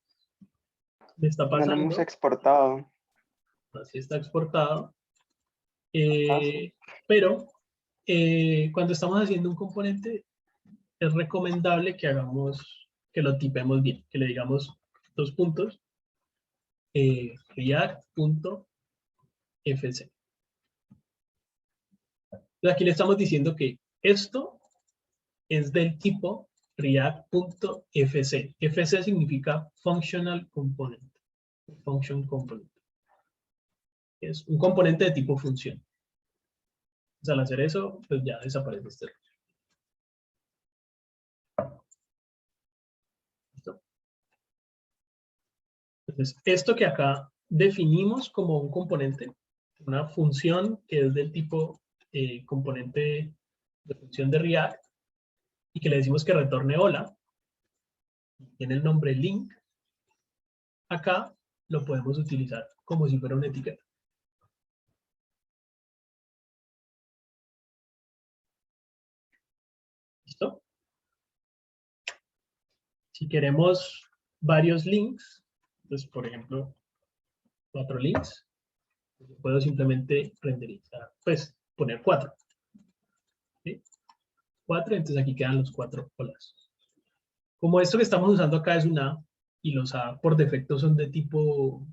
me está No lo hemos pasando, exportado. así está exportado, Sí. pero cuando estamos haciendo un componente es recomendable que hagamos, que lo tipemos bien, que le digamos dos puntos, react.fc. Entonces aquí le estamos diciendo que esto es del tipo react.fc. FC significa Functional Component. Function Component. Es un componente de tipo función. Entonces, al hacer eso, pues ya desaparece este error. ¿Listo? Entonces, esto que acá definimos como un componente, una función que es del tipo componente de función de React, y que le decimos que retorne hola, tiene el nombre link, acá lo podemos utilizar como si fuera una etiqueta. ¿Listo? Si queremos varios links, entonces, por ejemplo, 4 links, puedo simplemente renderizar, pues, poner 4. ¿Sí? 4, entonces aquí quedan los 4 holas. Como esto que estamos usando acá es una A, y los A por defecto son de tipo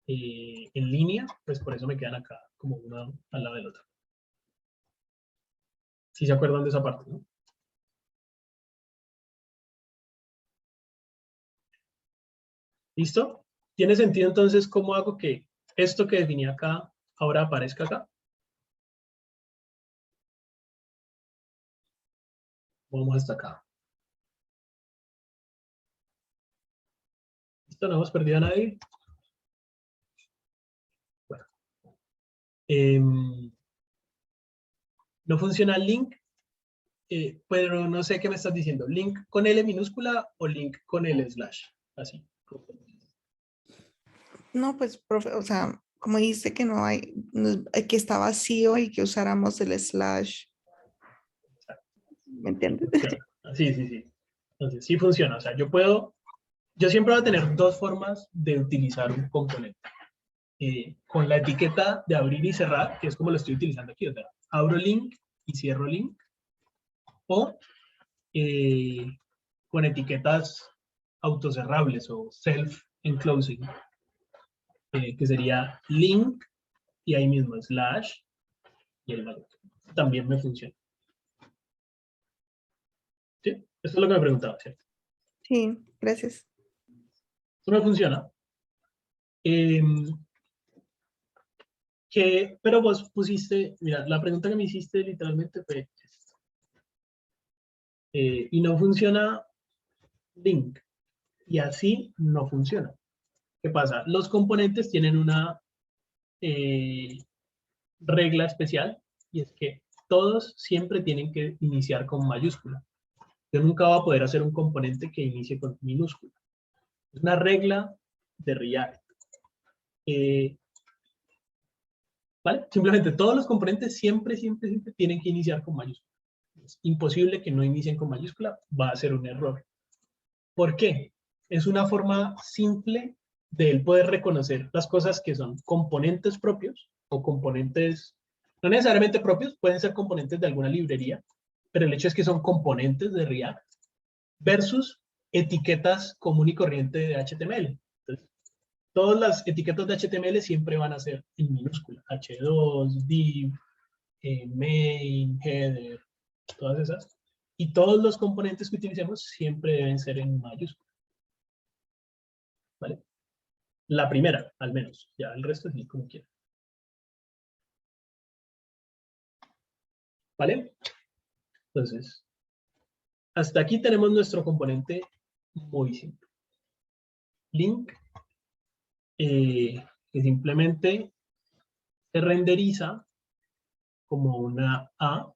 en línea, pues por eso me quedan acá como uno al lado del otro. ¿Sí se acuerdan de esa parte, no? ¿Listo? ¿Tiene sentido entonces cómo hago que esto que definí acá ahora aparezca acá? Vamos hasta acá. ¿Listo? ¿No hemos perdido a nadie? Bueno. No funciona link, pero no sé qué me estás diciendo. ¿Link con L minúscula o link con L slash? Así. No, pues, profe, o sea, como dice que no hay, que está vacío y que usáramos el slash. ¿Me entiendes? Sí, sí, sí. Entonces, sí funciona. O sea, yo siempre voy a tener dos formas de utilizar un componente. Con la etiqueta de abrir y cerrar, que es como lo estoy utilizando aquí. O sea, abro link y cierro link. O con etiquetas autocerrables o self-enclosing, que sería link y ahí mismo slash y el valor. También me funciona. ¿Sí? Esto es lo que me preguntaba, ¿cierto? Sí, gracias. Esto me funciona. Pero vos pusiste, mira, la pregunta que me hiciste literalmente fue esta. Y no funciona link. Y así no funciona. ¿Qué pasa? Los componentes tienen una regla especial y es que todos siempre tienen que iniciar con mayúscula. Yo nunca voy a poder hacer un componente que inicie con minúscula. Es una regla de React. ¿Vale? Simplemente todos los componentes siempre tienen que iniciar con mayúscula. Es imposible que no inicien con mayúscula, va a ser un error. ¿Por qué? Es una forma simple de él poder reconocer las cosas que son componentes propios o componentes, no necesariamente propios, pueden ser componentes de alguna librería, pero el hecho es que son componentes de React versus etiquetas común y corriente de HTML. Entonces, todas las etiquetas de HTML siempre van a ser en minúscula. H2, div, main, header, todas esas. Y todos los componentes que utilicemos siempre deben ser en mayúscula. ¿Vale? La primera, al menos. Ya el resto es como quieran. ¿Vale? Entonces, hasta aquí tenemos nuestro componente muy simple. Link, que simplemente se renderiza como una A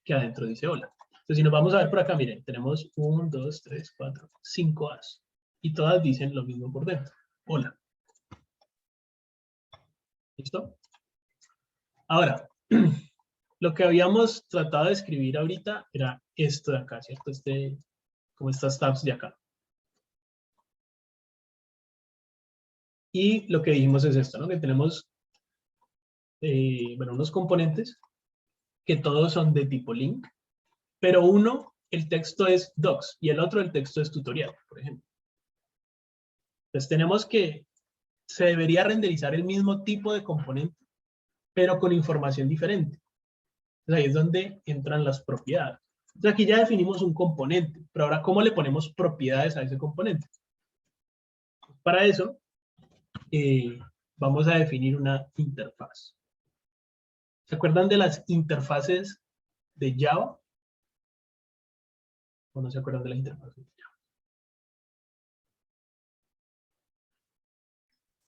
que adentro dice hola. Entonces, si nos vamos a ver por acá, miren, tenemos 1, 2, 3, 4, 5 A's. Y todas dicen lo mismo por dentro. Hola. ¿Listo? Ahora, lo que habíamos tratado de escribir ahorita era esto de acá, ¿cierto? Como estas tabs de acá. Y lo que dijimos es esto, ¿no? Que tenemos, bueno, unos componentes que todos son de tipo link, pero uno, el texto es docs y el otro, el texto es tutorial, por ejemplo. Entonces tenemos que se debería renderizar el mismo tipo de componente, pero con información diferente. Entonces ahí es donde entran las propiedades. Entonces aquí ya definimos un componente, pero ahora ¿cómo le ponemos propiedades a ese componente? Para eso, vamos a definir una interfaz. ¿Se acuerdan de las interfaces de Java? ¿O no se acuerdan de las interfaces de Java?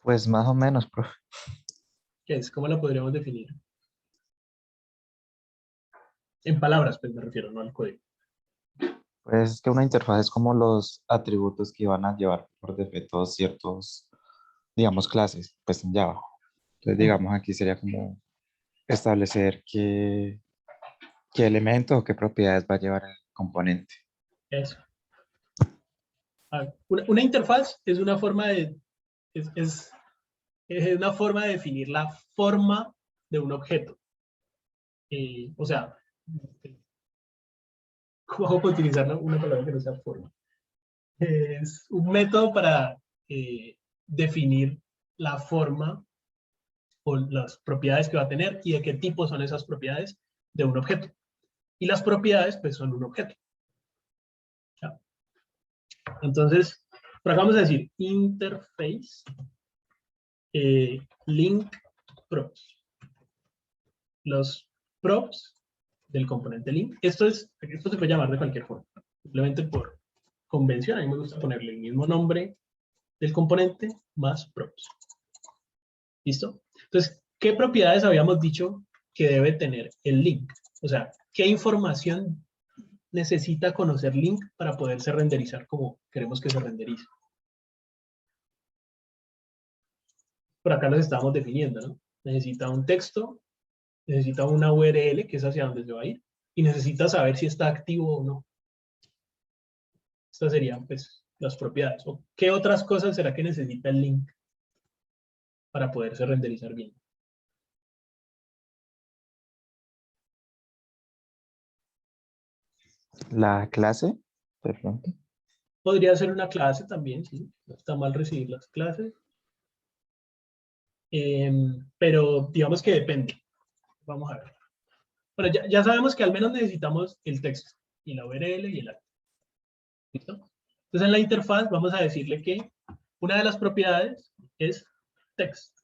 Pues más o menos, profe. ¿Qué es? ¿Cómo la podríamos definir? En palabras, pues me refiero, no al código. Pues es que una interfaz es como los atributos que van a llevar por defecto ciertos, digamos, clases, pues en Java. Entonces, digamos, aquí sería como establecer qué elemento o qué propiedades va a llevar el componente. Eso. Una interfaz es una forma de, es una forma de definir la forma de un objeto. O sea, ¿cómo hago para utilizar una palabra que no sea forma? Es un método para definir la forma o las propiedades que va a tener y de qué tipo son esas propiedades de un objeto. Y las propiedades, pues, son un objeto. ¿Ya? Entonces, por acá vamos a decir interface link props. Los props del componente link. Esto se puede llamar de cualquier forma. Simplemente por convención, a mí me gusta ponerle el mismo nombre del componente más props. ¿Listo? Entonces, ¿qué propiedades habíamos dicho que debe tener el link? O sea, ¿qué información necesita conocer link para poderse renderizar como queremos que se renderice? Por acá los estamos definiendo, ¿no? Necesita un texto, necesita una URL, que es hacia donde se va a ir, y necesita saber si está activo o no. Estas serían, pues, las propiedades. ¿O qué otras cosas será que necesita el link para poderse renderizar bien? La clase, de pronto. Podría ser una clase también, sí. No está mal recibir las clases. Pero digamos que depende. Vamos a ver. Bueno, ya sabemos que al menos necesitamos el texto y la URL y el acto. ¿Listo? Entonces en la interfaz vamos a decirle que una de las propiedades es text.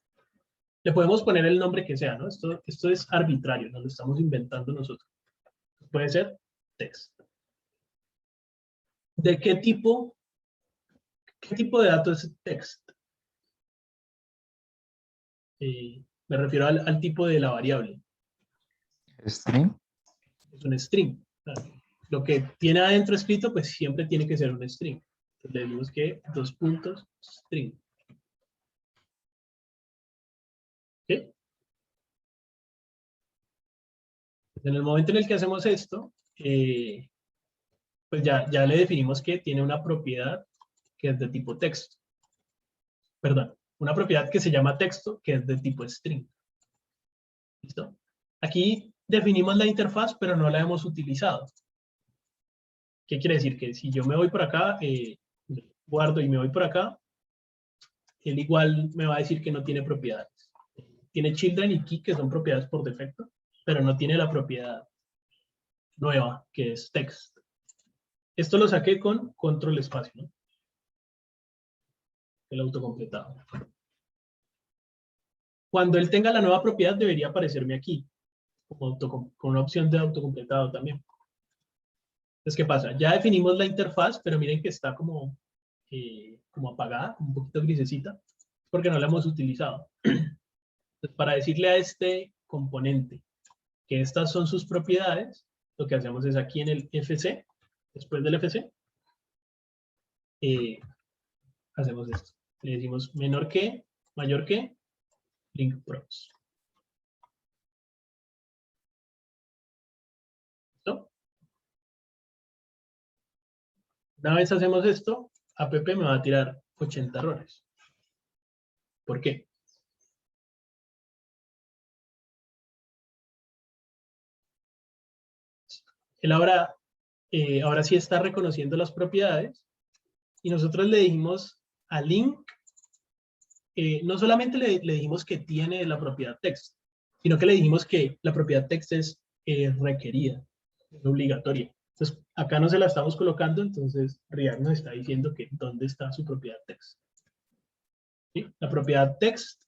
Le podemos poner el nombre que sea, ¿no? Esto es arbitrario, no lo estamos inventando nosotros. Puede ser text. ¿De qué tipo de dato es text? Me refiero al tipo de la variable. String. Es un string. Claro. Lo que tiene adentro escrito, pues siempre tiene que ser un string. Entonces le decimos que 2 puntos string. ¿Sí? En el momento en el que hacemos esto, pues ya le definimos que tiene una propiedad que es de tipo texto. Perdón, una propiedad que se llama texto, que es de tipo string. ¿Listo? Aquí definimos la interfaz, pero no la hemos utilizado. ¿Qué quiere decir? Que si yo me voy por acá, guardo y me voy por acá, él igual me va a decir que no tiene propiedades. Tiene children y key, que son propiedades por defecto, pero no tiene la propiedad nueva, que es text. Esto lo saqué con control espacio, ¿no? El autocompletado. Cuando él tenga la nueva propiedad, debería aparecerme aquí, con una opción de autocompletado también. Entonces, ¿qué pasa? Ya definimos la interfaz, pero miren que está como apagada, un poquito grisecita, porque no la hemos utilizado. Entonces, para decirle a este componente que estas son sus propiedades, lo que hacemos es aquí en el FC, después del FC, hacemos esto. Le decimos menor que, mayor que, link props. ¿Listo? Una vez hacemos esto, app me va a tirar 80 errores. ¿Por qué? Él ahora sí está reconociendo las propiedades y nosotros le dijimos a link, no solamente le dijimos que tiene la propiedad text, sino que le dijimos que la propiedad text es requerida, es obligatoria. Entonces, acá no se la estamos colocando, entonces React nos está diciendo que dónde está su propiedad text. ¿Sí? La propiedad text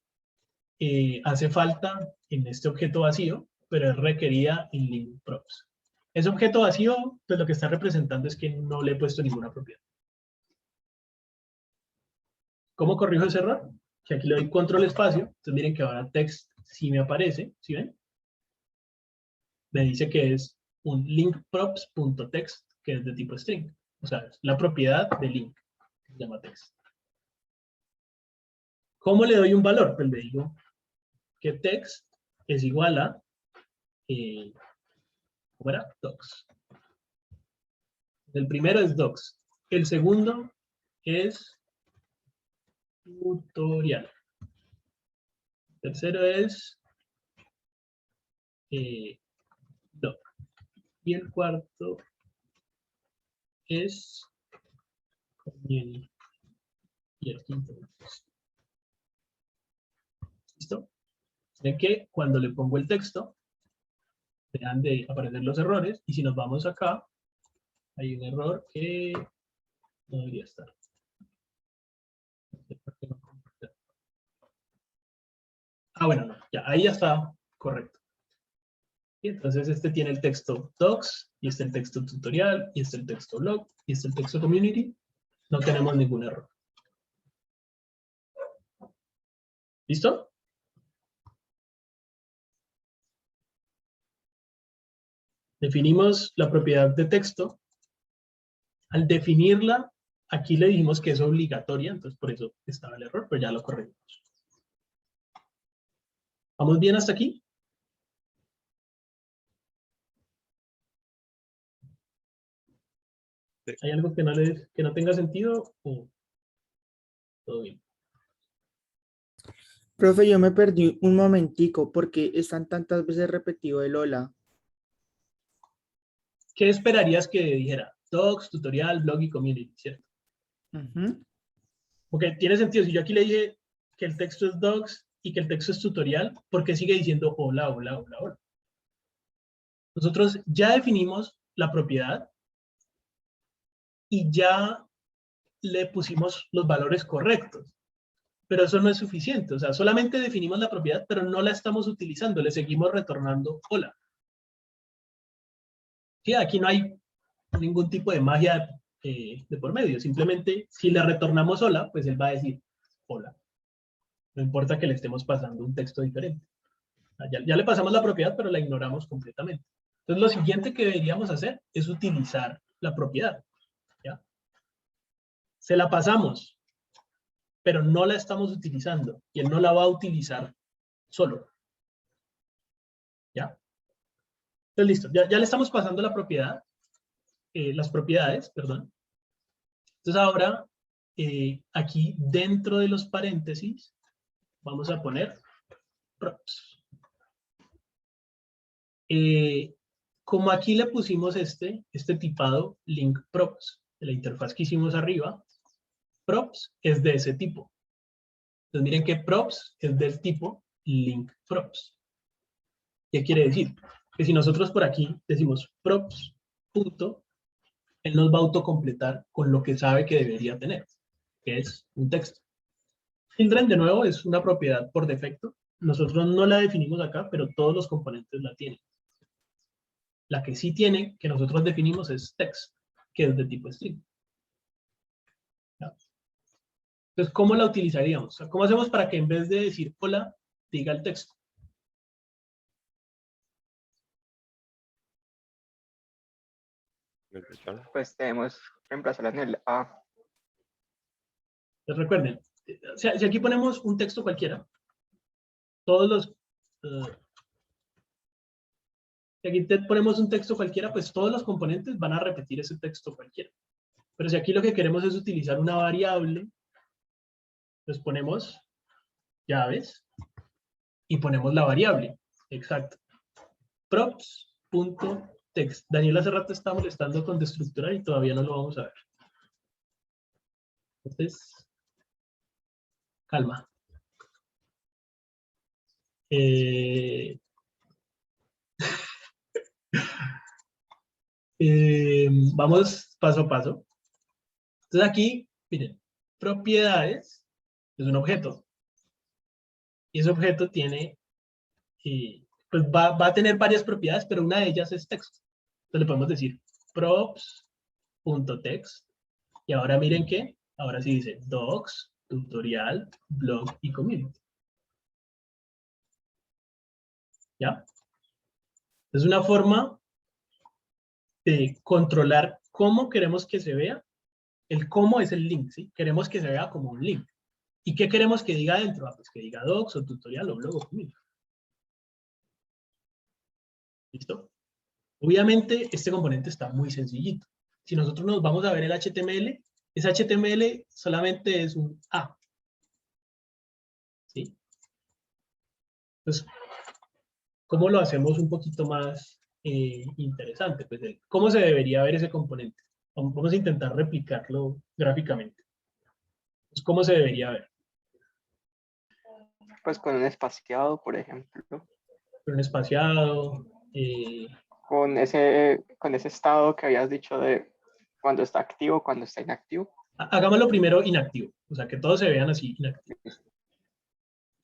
hace falta en este objeto vacío, pero es requerida en link props. Ese objeto vacío, pues lo que está representando es que no le he puesto ninguna propiedad. ¿Cómo corrijo ese error? Que aquí le doy control espacio, entonces miren que ahora text sí me aparece, ¿sí ven? Me dice que es un linkprops.text, que es de tipo string. O sea, es la propiedad de link, que se llama text. ¿Cómo le doy un valor? Pues le digo que text es igual a, ¿cómo era? Docs. El primero es docs. El segundo es tutorial. El tercero es doc. Y el cuarto es community. Y el quinto es. ¿Listo? Ven que cuando le pongo el texto, dejan de aparecer los errores. Y si nos vamos acá, hay un error que no debería estar. Ah, bueno, no, ya, ahí ya está correcto. Y entonces este tiene el texto docs, y este el texto tutorial, y este el texto blog, y este el texto community. No tenemos ningún error. ¿Listo? Definimos la propiedad de texto. Al definirla, aquí le dijimos que es obligatoria, entonces por eso estaba el error, pero ya lo corregimos. ¿Vamos bien hasta aquí? ¿Hay algo que no tenga sentido? ¿O todo bien? Profe, yo me perdí un momentico porque están tantas veces repetido el hola. ¿Qué esperarías que dijera? Docs, tutorial, blog y community, ¿cierto? Ujú. Porque tiene sentido. Si yo aquí le dije que el texto es docs y que el texto es tutorial, ¿por qué sigue diciendo hola, hola, hola, hola? Nosotros ya definimos la propiedad y ya le pusimos los valores correctos. Pero eso no es suficiente. O sea, solamente definimos la propiedad, pero no la estamos utilizando. Le seguimos retornando hola. Sí, aquí no hay ningún tipo de magia de por medio. Simplemente, si le retornamos hola, pues él va a decir hola. No importa que le estemos pasando un texto diferente. Ya le pasamos la propiedad, pero la ignoramos completamente. Entonces, lo siguiente que deberíamos hacer es utilizar la propiedad. ¿Ya? Se la pasamos, pero no la estamos utilizando. Y él no la va a utilizar solo. ¿Ya? Entonces, listo. Ya le estamos pasando la propiedad, las propiedades, perdón. Entonces, ahora, aquí dentro de los paréntesis, vamos a poner props. Como aquí le pusimos este tipado link props de la interfaz que hicimos arriba, props es de ese tipo. Entonces miren que props es del tipo link props. ¿Qué quiere decir? Que si nosotros por aquí decimos props, punto, él nos va a autocompletar con lo que sabe que debería tener, que es un texto. Children, de nuevo, es una propiedad por defecto. Nosotros no la definimos acá, pero todos los componentes la tienen. La que sí tiene, que nosotros definimos, es text, que es de tipo string. ¿Ya? Entonces, ¿cómo la utilizaríamos? O sea, ¿cómo hacemos para que en vez de decir hola, diga el texto? Pues debemos reemplazarla en el A. Entonces, recuerden, o sea, si aquí ponemos un texto cualquiera, todos los... si aquí ponemos un texto cualquiera, pues todos los componentes van a repetir ese texto cualquiera. Pero si aquí lo que queremos es utilizar una variable, pues ponemos llaves y ponemos la variable. Exacto. Props.text. Daniel hace rato está molestando con destructurar y todavía no lo vamos a ver. Entonces, calma. Vamos paso a paso. Entonces aquí, miren, propiedades es un objeto. Y ese objeto tiene, pues va a tener varias propiedades, pero una de ellas es texto. Entonces le podemos decir props.text. Y ahora miren que, ahora sí dice docs, tutorial, blog y community. ¿Ya? Es una forma de controlar cómo queremos que se vea. El cómo es el link, ¿sí? Queremos que se vea como un link. ¿Y qué queremos que diga dentro? Pues que diga docs o tutorial o blog o community. ¿Listo? Obviamente, este componente está muy sencillito. Si nosotros nos vamos a ver el HTML, ese HTML solamente es un A. ¿Sí? Entonces, ¿cómo lo hacemos un poquito más interesante? Pues, ¿cómo se debería ver ese componente? Vamos a intentar replicarlo gráficamente. Pues, ¿cómo se debería ver? Pues con un espaciado, por ejemplo. Con un espaciado. Con ese estado que habías dicho de cuando está activo, cuando está inactivo. Hagámoslo primero inactivo. O sea, que todos se vean así inactivos.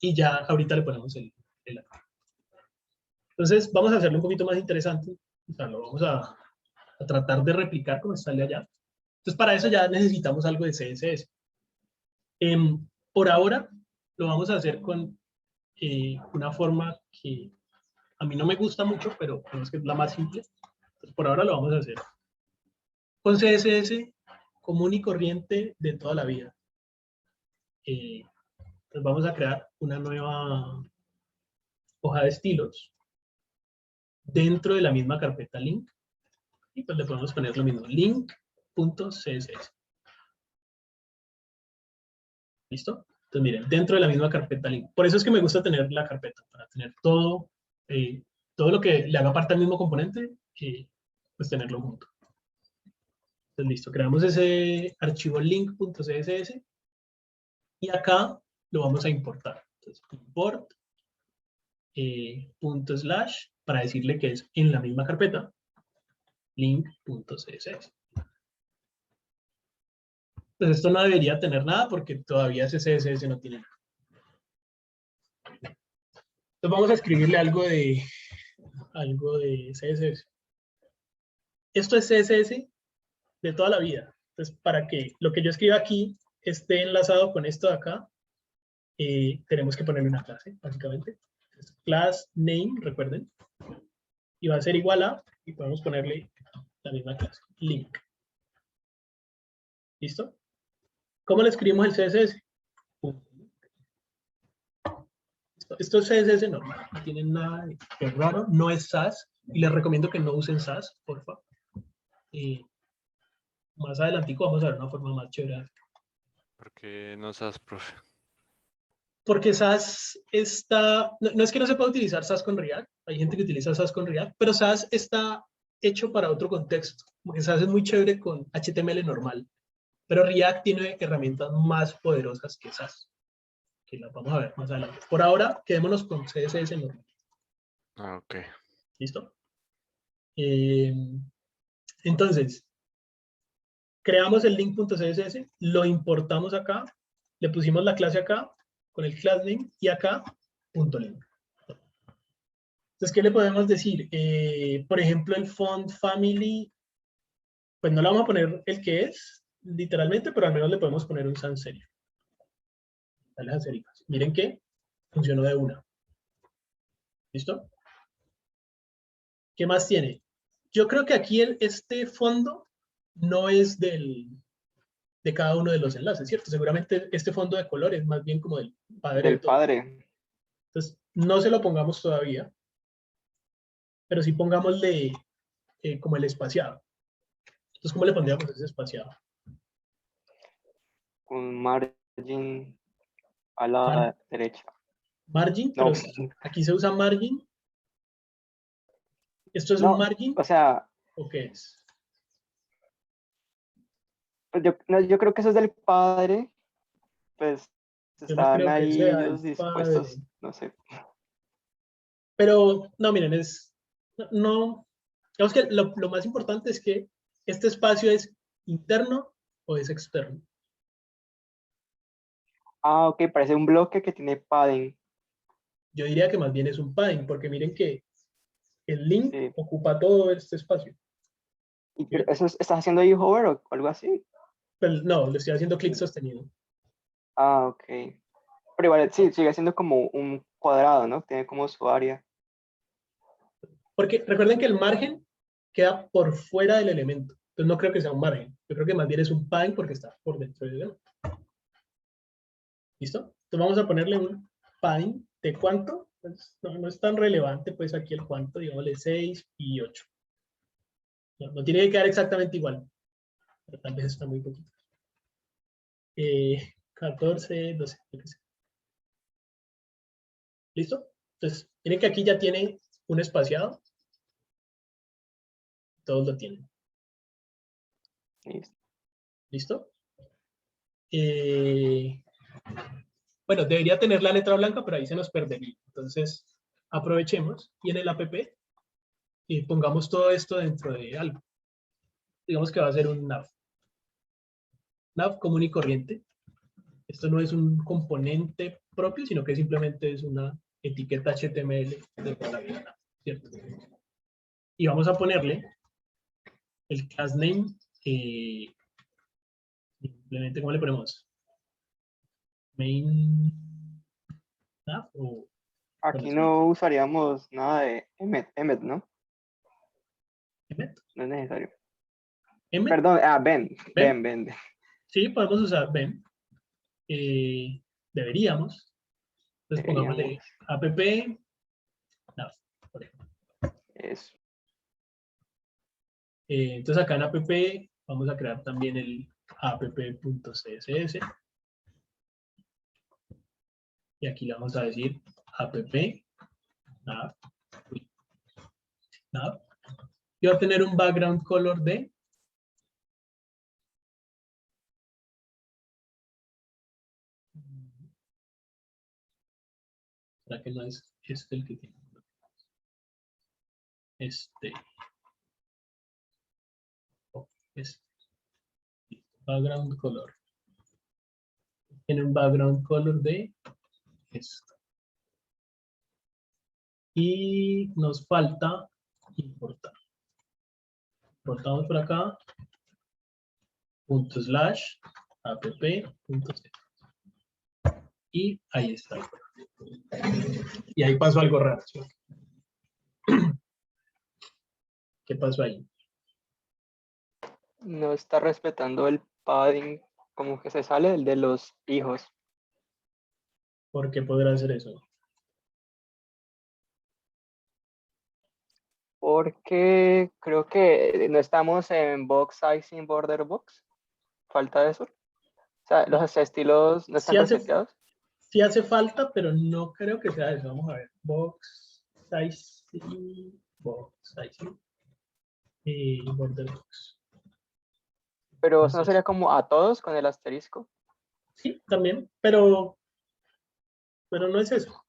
Y ya ahorita le ponemos el activo. Entonces, vamos a hacerlo un poquito más interesante. O sea, lo vamos a tratar de replicar como sale allá. Entonces, para eso ya necesitamos algo de CSS. Por ahora, lo vamos a hacer con una forma que a mí no me gusta mucho, pero es que es la más simple. por ahora lo vamos a hacer con CSS común y corriente de toda la vida. Entonces vamos a crear una nueva hoja de estilos dentro de la misma carpeta link. Y pues le podemos poner lo mismo, link.css. ¿Listo? Entonces miren, dentro de la misma carpeta link. Por eso es que me gusta tener la carpeta, para tener todo, todo lo que le haga parte al mismo componente, pues tenerlo junto. Entonces listo, creamos ese archivo link.css y acá lo vamos a importar. Entonces import /, para decirle que es en la misma carpeta, link.css. Pues esto no debería tener nada porque todavía ese CSS no tiene nada. Entonces vamos a escribirle algo de CSS. Esto es CSS de toda la vida. Entonces, para que lo que yo escriba aquí esté enlazado con esto de acá, tenemos que ponerle una clase, básicamente. Entonces, class name, recuerden, y va a ser igual a, y podemos ponerle la misma clase, link. ¿Listo? ¿Cómo le escribimos el CSS? Esto es CSS normal, no tiene nada de raro, no es SAS, y les recomiendo que no usen SAS, por favor. Más adelantico vamos a ver una forma más chévere. ¿Por qué no sabes, profe? Porque SAS está, no es que no se pueda utilizar SAS con React, hay gente que utiliza SAS con React, pero SAS está hecho para otro contexto, porque SAS es muy chévere con HTML normal, pero React tiene herramientas más poderosas que SAS, que las vamos a ver más adelante. Por ahora, quedémonos con CSS normal. Ah, ok. ¿Listo? Entonces, creamos el link.css, lo importamos acá, le pusimos la clase acá, con el class name, y acá, .link. Entonces, ¿qué le podemos decir? Por ejemplo, el font family, pues no le vamos a poner el que es, literalmente, pero al menos le podemos poner un sans serif. Dale a serifas. Miren que funcionó de una. ¿Listo? ¿Qué más tiene? Yo creo que aquí este fondo no es de cada uno de los enlaces, ¿cierto? Seguramente este fondo de color es más bien como del padre de Del todo. padre. Entonces, no se lo pongamos todavía, pero sí pongámosle como el espaciado. Entonces, ¿cómo le pondríamos ese espaciado? Un margin a la derecha. Margin, No, pero aquí se usa margin. ¿Esto es un no, margin o sea, o qué es? pues yo creo que eso es del padre, pues Yo no están creo que ahí sea el ellos padre. dispuestos, no sé. Pero, no, miren, no, digamos que lo más importante es que este espacio es interno o es externo. Ah, ok, parece un bloque que tiene padding. Yo diría que más bien es un padding, porque miren que el link Sí. ocupa todo este espacio. ¿Y ¿Sí? eso estás haciendo ahí hover o algo así? Pero no, le estoy haciendo clic sostenido. Ah, ok. Pero igual sí, sigue siendo como un cuadrado, ¿no? Tiene como su área. Porque recuerden que el margen queda por fuera del elemento. Entonces no creo que sea un margen. Yo creo que más bien es un padding porque está por dentro del elemento. ¿Listo? Entonces vamos a ponerle un padding de cuánto. Pues no es tan relevante, pues aquí el cuánto, digámosle 6 y 8. No tiene que quedar exactamente igual, pero tal vez está muy poquito. 14, 12, yo qué sé. ¿Listo? Entonces, miren que aquí ya tiene un espaciado. Todos lo tienen. Listo. ¿Listo? Bueno, debería tener la letra blanca, pero ahí se nos perdería. Entonces, aprovechemos y en el app pongamos todo esto dentro de algo. Digamos que va a ser un nav. Nav común y corriente. Esto no es un componente propio, sino que simplemente es una etiqueta HTML de toda la vida, ¿cierto? Y vamos a ponerle el class name, simplemente, ¿cómo le ponemos? Main nav o Aquí no usaríamos nada de Emmet, ¿no? Emmet. No es necesario. Emmet. Perdón, ven. Sí, podemos usar ven. Deberíamos. Entonces pongámosle app nav, por ejemplo. Eso. Entonces acá en app vamos a crear también el app.css. Y aquí le vamos a decir app nav, nav. Y va a tener un background color de ¿será que no es este el que tiene? Este. Este. Background color. Tiene un background color de esto. Y nos falta importar. Importamos por acá. /app.c. Y ahí está. Y ahí pasó algo raro. ¿Sí? ¿Qué pasó ahí? No está respetando el padding, como que se sale el de los hijos. ¿Por qué podrá hacer eso? Porque creo que no estamos en box sizing border box. Falta eso. O sea, los estilos no están reseteados. Sí hace falta, pero no creo que sea eso. Vamos a ver. Box sizing. Box sizing. Y border box. Pero eso no sería como a todos con el asterisco. Sí, también, pero no es eso.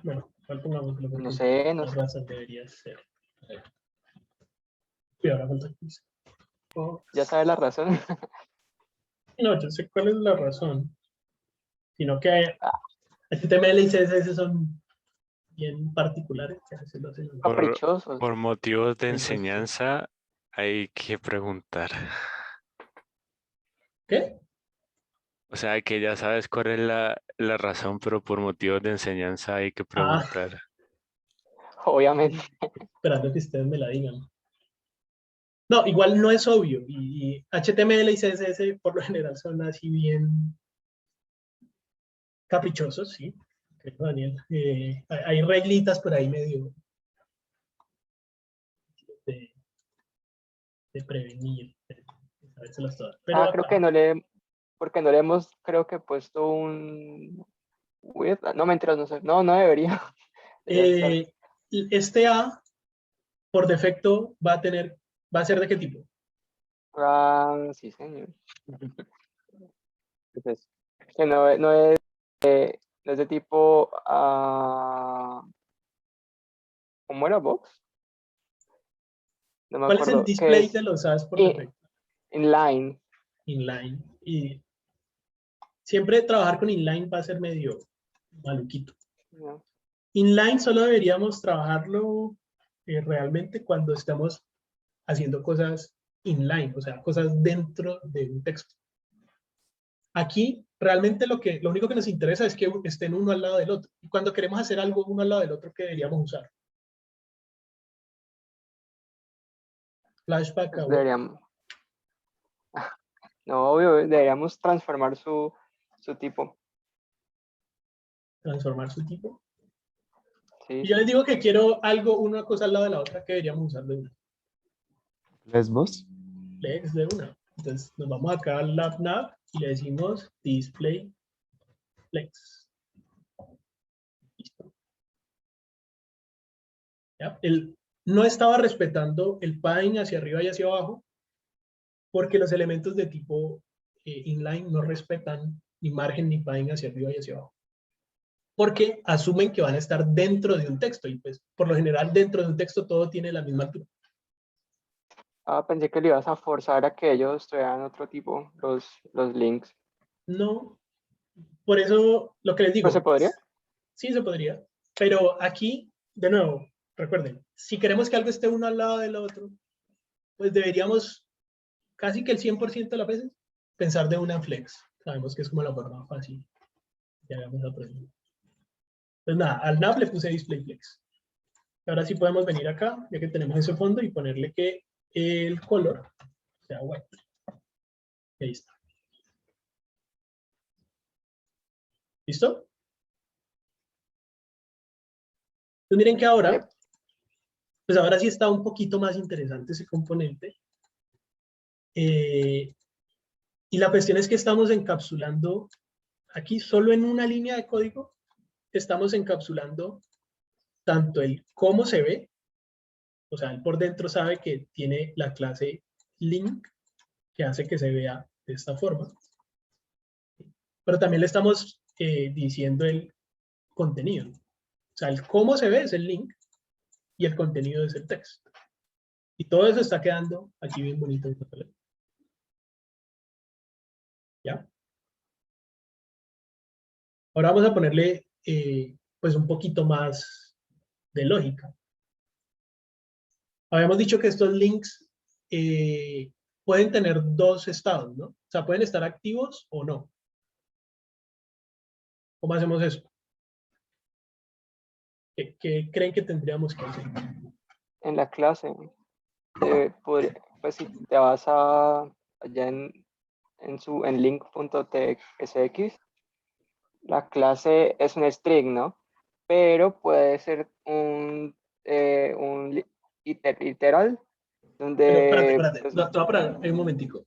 Bueno, ¿cuál pongamos? No sé, no La sé. razón debería ser. Y ahora falta aquí. Ya sabes la razón. No, yo sé cuál es la razón. Sino que HTML y CSS son bien particulares. Que a veces lo hacen. Caprichosos. Por motivos de Entonces, enseñanza hay que preguntar. ¿qué? O sea, que ya sabes cuál es la razón, pero por motivos de enseñanza hay que preguntar. Obviamente. Esperando que ustedes me la digan. No, igual no es obvio. Y HTML y CSS por lo general son así bien caprichosos, sí. Daniel. Hay reglitas por ahí medio de prevenir. A veces las todas. Pero Creo que no le, porque no le hemos, creo que puesto un width. No, mentiras, no sé. No, no debería. este A por defecto va a ser ¿de qué tipo? Sí, señor. Entonces, que no es de tipo, ¿cómo era box? No me ¿Cuál es el acuerdo. Que display es de los A's por defecto? inline. Inline. Y siempre trabajar con inline va a ser medio maluquito. ¿No? Inline solo deberíamos trabajarlo realmente cuando estamos haciendo cosas inline, o sea, cosas dentro de un texto. Aquí realmente lo único que nos interesa es que estén uno al lado del otro. Y cuando queremos hacer algo uno al lado del otro, ¿qué deberíamos usar? Flashback Pues away. deberíamos, no, obvio, deberíamos transformar su tipo. Transformar su tipo. Sí, Y yo les digo que quiero algo, una cosa al lado de la otra, que deberíamos usar de una. Lesbos. Flex de una. Entonces nos vamos acá al nav y le decimos display flex. Listo. ¿Ya? Él no estaba respetando el padding hacia arriba y hacia abajo porque los elementos de tipo inline no respetan ni margen ni padding hacia arriba y hacia abajo. Porque asumen que van a estar dentro de un texto y pues por lo general dentro de un texto todo tiene la misma altura. Pensé que le ibas a forzar a que ellos tuvieran otro tipo, los links. No, por eso lo que les digo. ¿No se podría? Sí, se podría. Pero aquí, de nuevo, recuerden, si queremos que algo esté uno al lado del otro, pues deberíamos casi que el 100% de las veces pensar de una en flex. Sabemos que es como la forma fácil. Ya habíamos aprendido. Pues nada, al nav le puse display flex. Ahora sí podemos venir acá, ya que tenemos ese fondo, y ponerle que el color sea white. Ahí está. ¿Listo? Entonces miren que ahora, pues ahora sí está un poquito más interesante ese componente. Y la cuestión es que estamos encapsulando aquí solo en una línea de código, estamos encapsulando tanto el cómo se ve, o sea, él por dentro sabe que tiene la clase link que hace que se vea de esta forma, pero también le estamos diciendo el contenido. O sea, el cómo se ve es el link y el contenido es el texto. Y todo eso está quedando aquí bien bonito. ¿Ya? Ahora vamos a ponerle pues un poquito más de lógica. Habíamos dicho que estos links pueden tener dos estados, ¿no? O sea, pueden estar activos o no. ¿Cómo hacemos eso? ¿Qué creen que tendríamos que hacer? En la clase, pues si te vas allá en link.txx, la clase es un string, ¿no? Pero puede ser un literal, Pero donde espérate. pues, Te voy a parar ahí un momentico.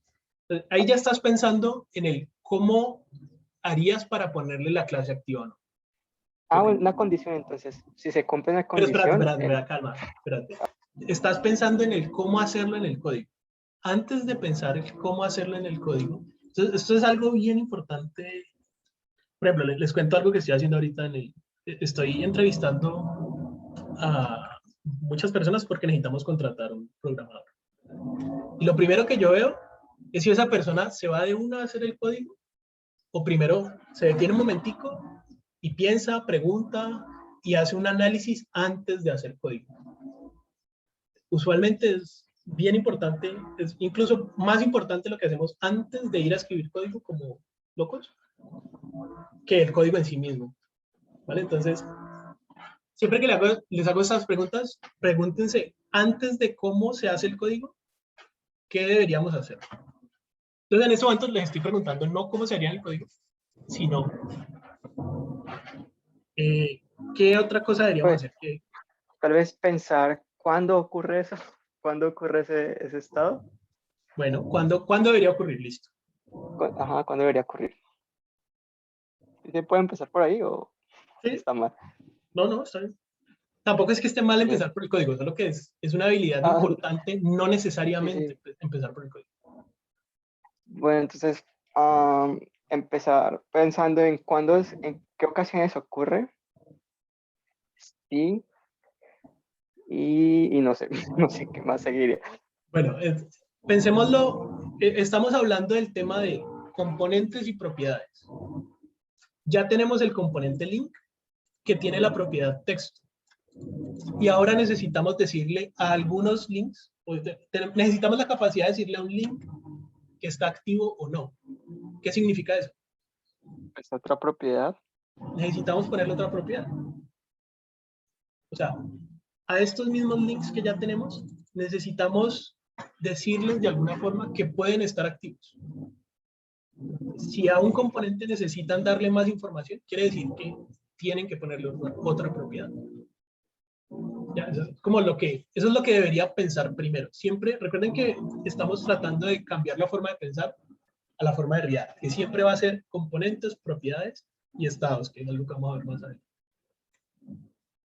Ahí ya estás pensando en el cómo harías para ponerle la clase activa o no. bueno, una condición, entonces, si se cumple una Pero condición, calma, espérate. Estás pensando en el cómo hacerlo en el código. Antes de pensar el cómo hacerlo en el código, entonces, esto es algo bien importante. Por ejemplo, les cuento algo que estoy haciendo ahorita estoy entrevistando a muchas personas porque necesitamos contratar un programador. Y lo primero que yo veo es si esa persona se va de una a hacer el código o primero se detiene un momentico y piensa, pregunta y hace un análisis antes de hacer código. Usualmente es bien importante, es incluso más importante lo que hacemos antes de ir a escribir código como locos que el código en sí mismo. ¿Vale? Entonces, siempre que les hago estas preguntas, pregúntense antes de cómo se hace el código, ¿qué deberíamos hacer? Entonces, en este momento les estoy preguntando no cómo se haría el código, sino qué otra cosa deberíamos pues hacer. tal vez pensar cuándo ocurre eso, cuándo ocurre ese estado, Bueno, ¿cuándo debería ocurrir? Listo. cuándo debería ocurrir. ¿Se puede empezar por ahí o ¿Sí? está mal? No, está bien. Tampoco es que esté mal empezar por el código, solo que es una habilidad importante, no necesariamente sí. empezar por el código. Bueno, entonces, empezar pensando en en qué ocasiones ocurre, sí, y no sé, no sé qué más seguiría. Bueno, pensémoslo, estamos hablando del tema de componentes y propiedades. Ya tenemos el componente link que tiene la propiedad texto. Y ahora necesitamos decirle a algunos links, necesitamos la capacidad de decirle a un link que está activo o no. ¿Qué significa eso? Esta otra propiedad, Necesitamos ponerle otra propiedad. O sea, a estos mismos links que ya tenemos, necesitamos decirles de alguna forma que pueden estar activos. Si a un componente necesitan darle más información, quiere decir que tienen que ponerle otra propiedad. Ya, eso es lo que debería pensar primero. Siempre, recuerden que estamos tratando de cambiar la forma de pensar a la forma de React, que siempre va a ser componentes, propiedades y estados, que es algo que vamos a ver más adelante.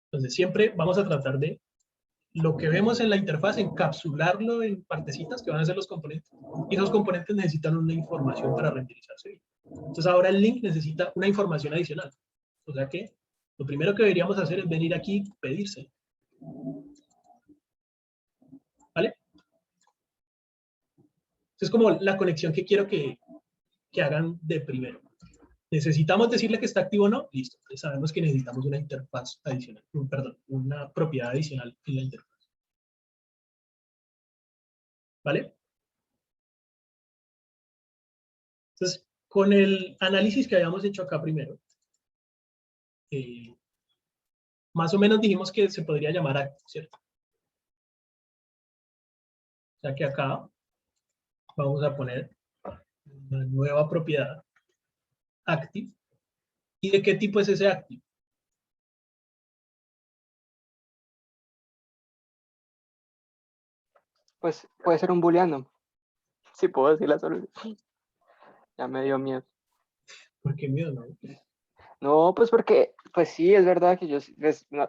Entonces, siempre vamos a tratar de lo que vemos en la interfaz, encapsularlo en partecitas que van a ser los componentes. Y esos componentes necesitan una información para renderizarse. Entonces, ahora el link necesita una información adicional. O sea que lo primero que deberíamos hacer es venir aquí y pedirse. ¿Vale? Es como la conexión que quiero que hagan de primero. ¿Necesitamos decirle que está activo o no? Listo. Entonces sabemos que necesitamos una interfaz adicional, perdón, una propiedad adicional en la interfaz. ¿Vale? Entonces, con el análisis que habíamos hecho acá primero, más o menos dijimos que se podría llamar active, ¿cierto? O sea que acá vamos a poner una nueva propiedad, active. ¿Y de qué tipo es ese active? Pues puede ser un booleano. Sí, puedo decir la solución. Ya me dio miedo. ¿Por qué miedo, no? No, pues porque, pues sí, es verdad que yo,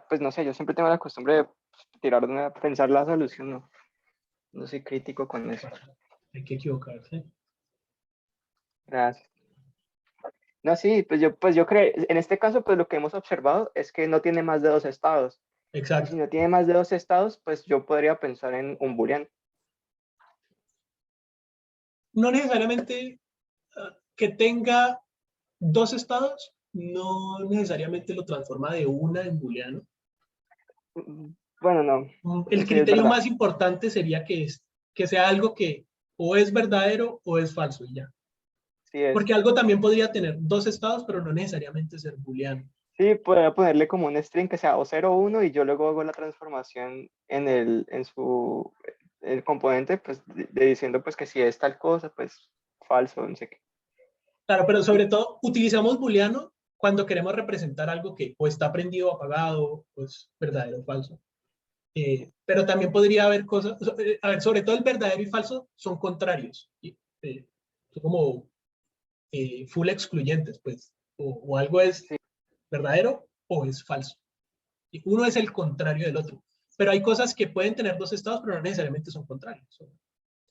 pues no sé, yo siempre tengo la costumbre de tirar pensar la solución, no, no soy crítico con eso. Hay que equivocarse. Gracias. No, sí, pues yo creo, en este caso, pues lo que hemos observado es que no tiene más de 2 estados. Y Exacto. si no tiene más de 2 estados, pues yo podría pensar en un booleano. No necesariamente que tenga 2 estados, no necesariamente lo transforma de una en booleano. Bueno, no, El sí es criterio verdad. más importante sería que sea algo que o es verdadero o es falso y ya. Sí es. Porque algo también podría tener 2 estados, pero no necesariamente ser booleano. Sí, podría ponerle como un string que sea o 0 o 1 y yo luego hago la transformación en su el componente, pues diciendo pues que si es tal cosa, pues falso, no sé qué. Claro, pero sobre todo utilizamos booleano cuando queremos representar algo que o está prendido o apagado, o es verdadero o falso. Pero también podría haber cosas, a ver, sobre todo el verdadero y falso son contrarios, son como full excluyentes, pues, o algo es Sí, verdadero o es falso. Y uno es el contrario del otro. Pero hay cosas que pueden tener 2 estados, pero no necesariamente son contrarios, son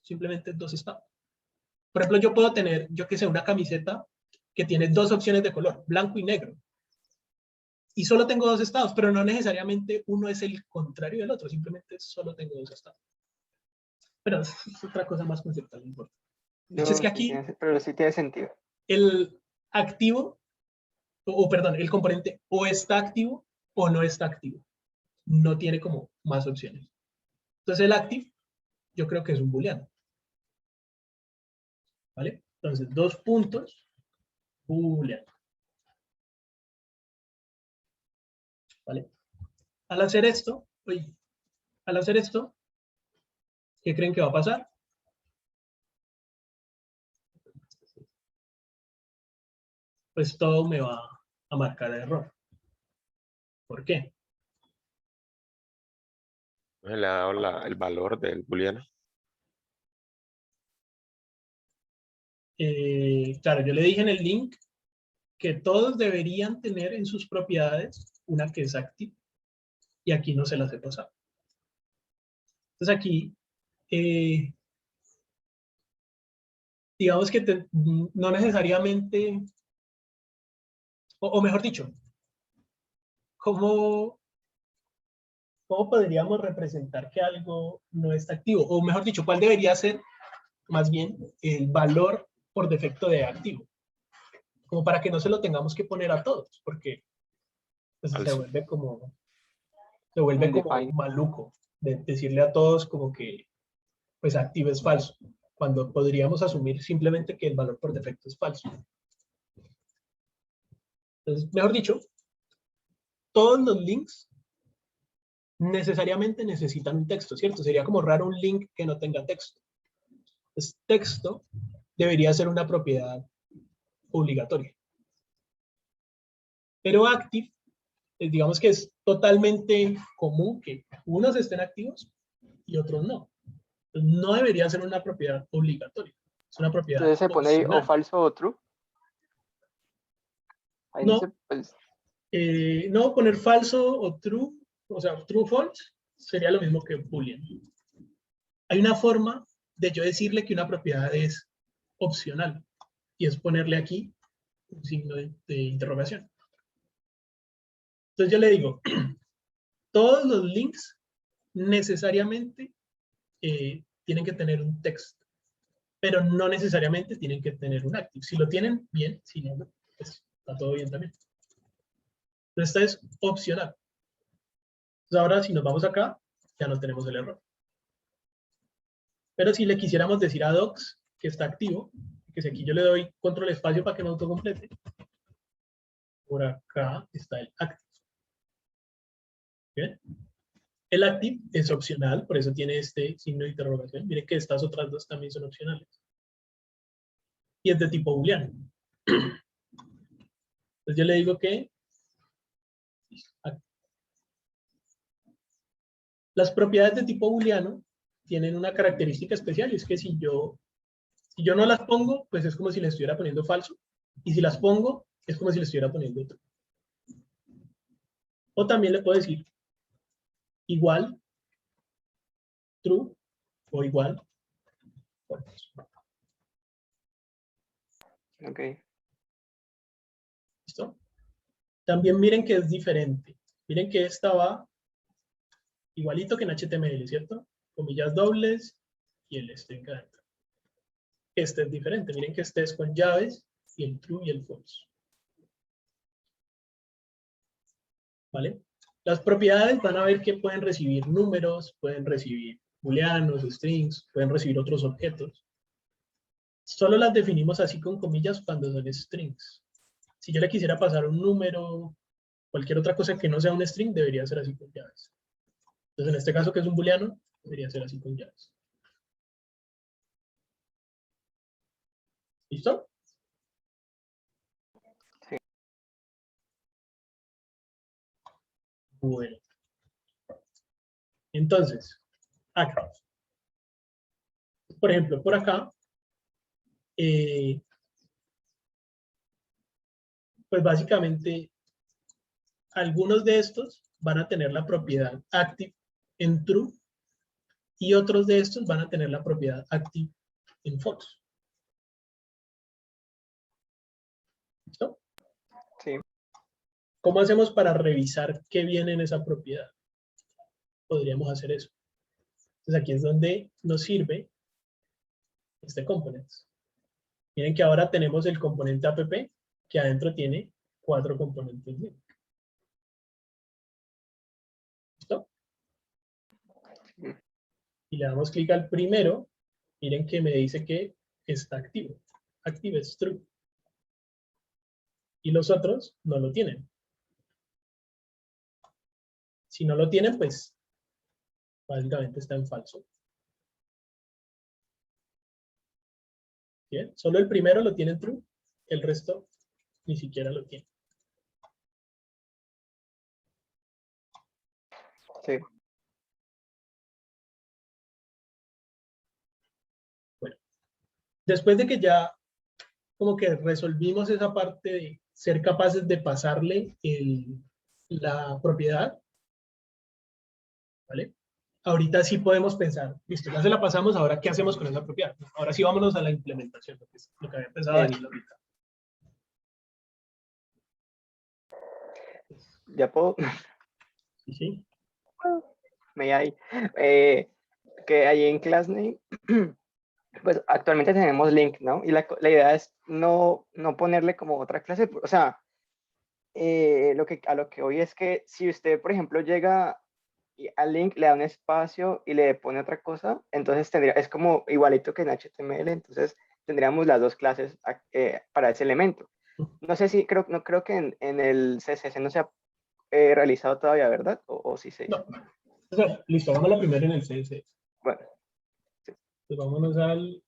simplemente 2 estados. Por ejemplo, yo puedo tener, yo que sé, una camiseta que tiene 2 opciones de color, blanco y negro. Y solo tengo 2 estados, pero no necesariamente uno es el contrario del otro, simplemente solo tengo 2 estados. Pero es otra cosa más conceptual, no importa. De hecho, es no, que aquí pero sí tiene sentido. el activo, perdón, el componente o está activo o no está activo. No tiene como más opciones. Entonces el active, yo creo que es un booleano. ¿Vale? Entonces, 2 puntos, booleano. ¿Vale? Al hacer esto, oye, al hacer esto, ¿qué creen que va a pasar? Pues todo me va a marcar error. ¿Por qué? Le ha dado el valor del booleano. Claro, yo le dije en el link que todos deberían tener en sus propiedades una que es active y aquí no se las he pasado. Entonces aquí, digamos que no necesariamente, o mejor dicho, ¿cómo podríamos representar que algo no está activo? O mejor dicho, ¿cuál debería ser más bien el valor por defecto de activo? Como para que no se lo tengamos que poner a todos, porque pues, Falso. se vuelve como Undefined. maluco de decirle a todos como que pues activo es falso, cuando podríamos asumir simplemente que el valor por defecto es falso. Entonces, mejor dicho, todos los links necesariamente necesitan un texto, ¿cierto? Sería como raro un link que no tenga texto. Entonces, texto debería ser una propiedad obligatoria. Pero active, digamos que es totalmente común que unos estén activos y otros no. Entonces, no debería ser una propiedad obligatoria. Es una propiedad Entonces se pone ahí o opcional. falso o true. Ahí no se, No, pues, no poner falso o true, o sea, true false, sería lo mismo que boolean. Hay una forma de yo decirle que una propiedad es opcional y es ponerle aquí un signo de interrogación. Entonces yo le digo, todos los links necesariamente tienen que tener un texto, pero no necesariamente tienen que tener un active. Si lo tienen, bien, si no, pues está todo bien también. Entonces esta es opcional. Entonces ahora si nos vamos acá, ya no tenemos el error. Pero si le quisiéramos decir a docs que está activo, que si aquí yo le doy control espacio para que me autocomplete, por acá está el active. ¿Bien? El active es opcional, por eso tiene este signo de interrogación. Miren que estas otras dos también son opcionales. Y es de tipo booleano. Entonces yo le digo que las propiedades de tipo booleano tienen una característica especial, y es que si yo no las pongo, pues es como si le estuviera poniendo falso. Y si las pongo, es como si le estuviera poniendo true. O también le puedo decir igual, true, o igual, false. Ok. ¿Listo? También miren que es diferente. Miren que esta va igualito que en HTML, ¿cierto? Comillas dobles y el string adentro. Este es diferente. Miren que este es con llaves y el true y el false. ¿Vale? Las propiedades van a ver que pueden recibir números, pueden recibir booleanos, strings, pueden recibir otros objetos. Solo las definimos así con comillas cuando son strings. Si yo le quisiera pasar un número, cualquier otra cosa que no sea un string, debería ser así con llaves. Entonces, en este caso, que es un booleano, debería ser así con llaves. ¿Listo? Sí. Bueno. Entonces, acá. Por ejemplo, por acá, pues básicamente, algunos de estos van a tener la propiedad active en true y otros de estos van a tener la propiedad active en false. ¿Listo? Sí. ¿Cómo hacemos para revisar qué viene en esa propiedad? Podríamos hacer eso. Entonces aquí es donde nos sirve este component. Miren que ahora tenemos el componente app que adentro tiene 4 componentes. ¿Listo? Y le damos clic al primero. Miren que me dice que está activo. Active es true. Y los otros no lo tienen. Si no lo tienen, pues básicamente está en falso. Bien, solo el primero lo tiene en true, el resto ni siquiera lo tiene. Sí. Bueno, después de que ya como que resolvimos esa parte de ser capaces de pasarle la propiedad, ¿vale? Ahorita sí podemos pensar, listo, ya se la pasamos, ahora ¿qué hacemos con esa propiedad? Ahora sí vámonos a la implementación, lo que había pensado Bien. Daniel ahorita. Ya puedo. Sí, sí. Me ahí. Que ahí en ClassName, pues actualmente tenemos link, ¿no? Y la idea es no ponerle como otra clase, o sea, a lo que hoy es que si usted, por ejemplo, llega al link, le da un espacio y le pone otra cosa, entonces es como igualito que en HTML, entonces tendríamos las dos clases para ese elemento. No sé si, no creo que en el CSS no se ha realizado todavía, ¿verdad? O sí se hizo. No. O sea, listo, vamos a la primera en el CSS. Bueno. Pues vámonos al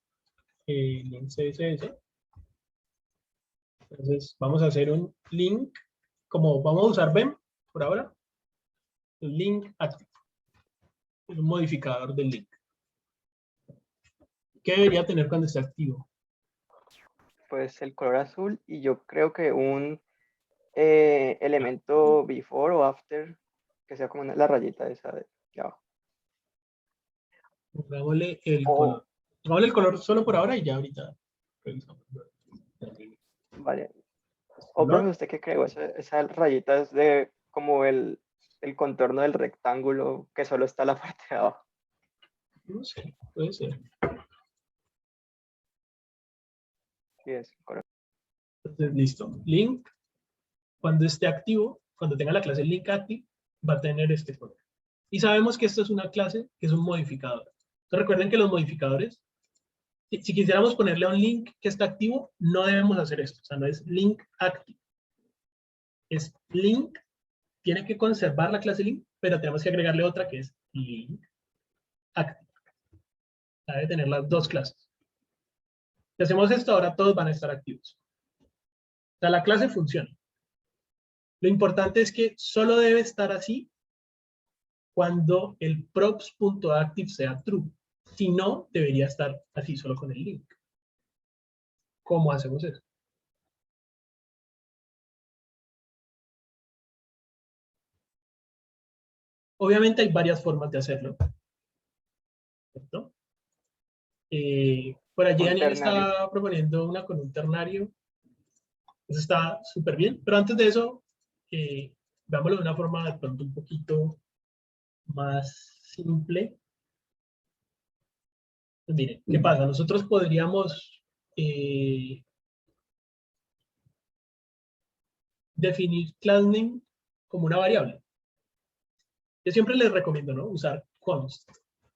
link CSS. Entonces vamos a hacer un link, como vamos a usar BEM por ahora, el link active. Es un modificador del link. ¿Qué debería tener cuando esté activo? Pues el color azul y yo creo que un elemento before o after, que sea como la rayita esa de abajo. Pongámosle el color. Pongámosle el color solo por ahora y ya ahorita revisamos. Vale. O profe, ¿usted qué cree? Esa rayita es de como el contorno del rectángulo que solo está la parte de abajo. No sé, puede ser. Sí, es correcto. Entonces, listo. Link, cuando esté activo, cuando tenga la clase link active, va a tener este color. Y sabemos que esto es una clase que es un modificador. Entonces recuerden que los modificadores, si quisiéramos ponerle a un link que está activo, no debemos hacer esto. O sea, no es link active. Es link tiene que conservar la clase link, pero tenemos que agregarle otra que es link active. Debe tener las dos clases. Si hacemos esto, ahora todos van a estar activos. O sea, la clase funciona. Lo importante es que solo debe estar así cuando el props.active sea true. Si no, debería estar así solo con el link. ¿Cómo hacemos eso? Obviamente hay varias formas de hacerlo. ¿Cierto? Por allí Un Daniel ternario. estaba proponiendo una con un ternario. Eso está súper bien. Pero antes de eso, veámoslo de una forma de pronto un poquito más simple. Pues miren, ¿qué pasa? Nosotros podríamos definir class name como una variable. Yo siempre les recomiendo, ¿no? Usar const.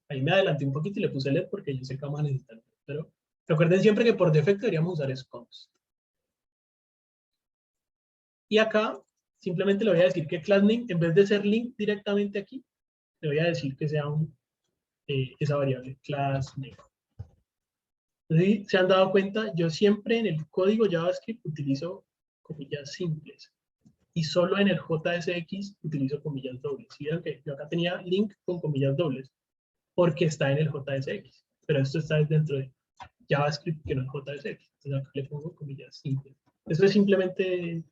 Ahí me adelanté un poquito y le puse let porque yo sé que vamos a necesitarlo. Pero recuerden siempre que por defecto deberíamos usar es const. Y acá simplemente le voy a decir que class name, en vez de ser link directamente aquí, le voy a decir que sea esa variable, class name. Si se han dado cuenta, yo siempre en el código JavaScript utilizo comillas simples. Y solo en el JSX utilizo comillas dobles. ¿Sí? Okay, yo acá tenía link con comillas dobles, porque está en el JSX. Pero esto está dentro de JavaScript que no es JSX. Entonces acá le pongo comillas simples. Eso es simplemente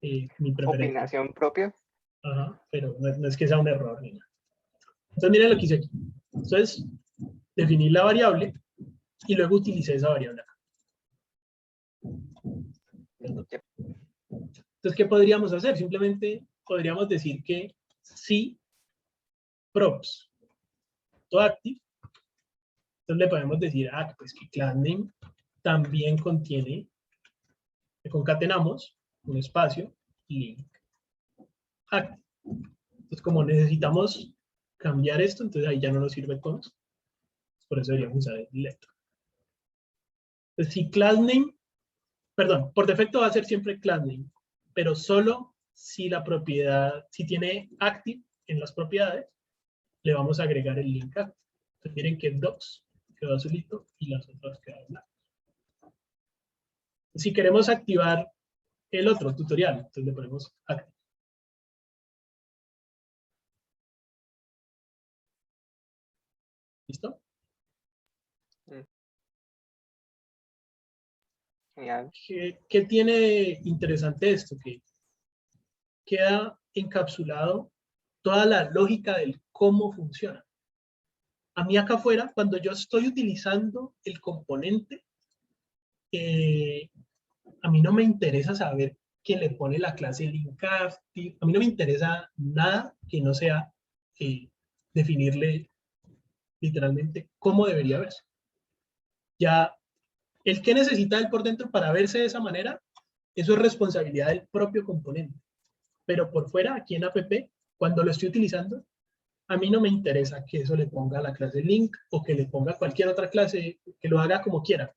mi preferencia. Opinación propia. Ajá, pero no es que sea un error ni nada. Entonces miren lo que hice aquí. Entonces, definí la variable y luego utilicé esa variable acá. Entonces, ¿qué podríamos hacer? Simplemente podríamos decir que si props to active, entonces le podemos decir pues que class name también contiene, le concatenamos un espacio link active. Entonces, como necesitamos cambiar esto, entonces ahí ya no nos sirve const. Por eso deberíamos usar el let. Entonces, si class name, perdón, por defecto va a ser siempre class name, pero solo si la propiedad, si tiene active en las propiedades, le vamos a agregar el link active. Entonces miren que docs quedó azulito y las otras quedaron blancas. Si queremos activar el otro tutorial, entonces le ponemos active. ¿Listo? Genial. ¿Qué tiene interesante esto? Que queda encapsulado toda la lógica del cómo funciona. A mí acá afuera, cuando yo estoy utilizando el componente, a mí no me interesa saber quién le pone la clase link active. A mí no me interesa nada que no sea definirle literalmente cómo debería verse. Ya, el que necesita él por dentro para verse de esa manera, eso es responsabilidad del propio componente. Pero por fuera, aquí en app, cuando lo estoy utilizando, a mí no me interesa que eso le ponga la clase link o que le ponga cualquier otra clase, que lo haga como quiera.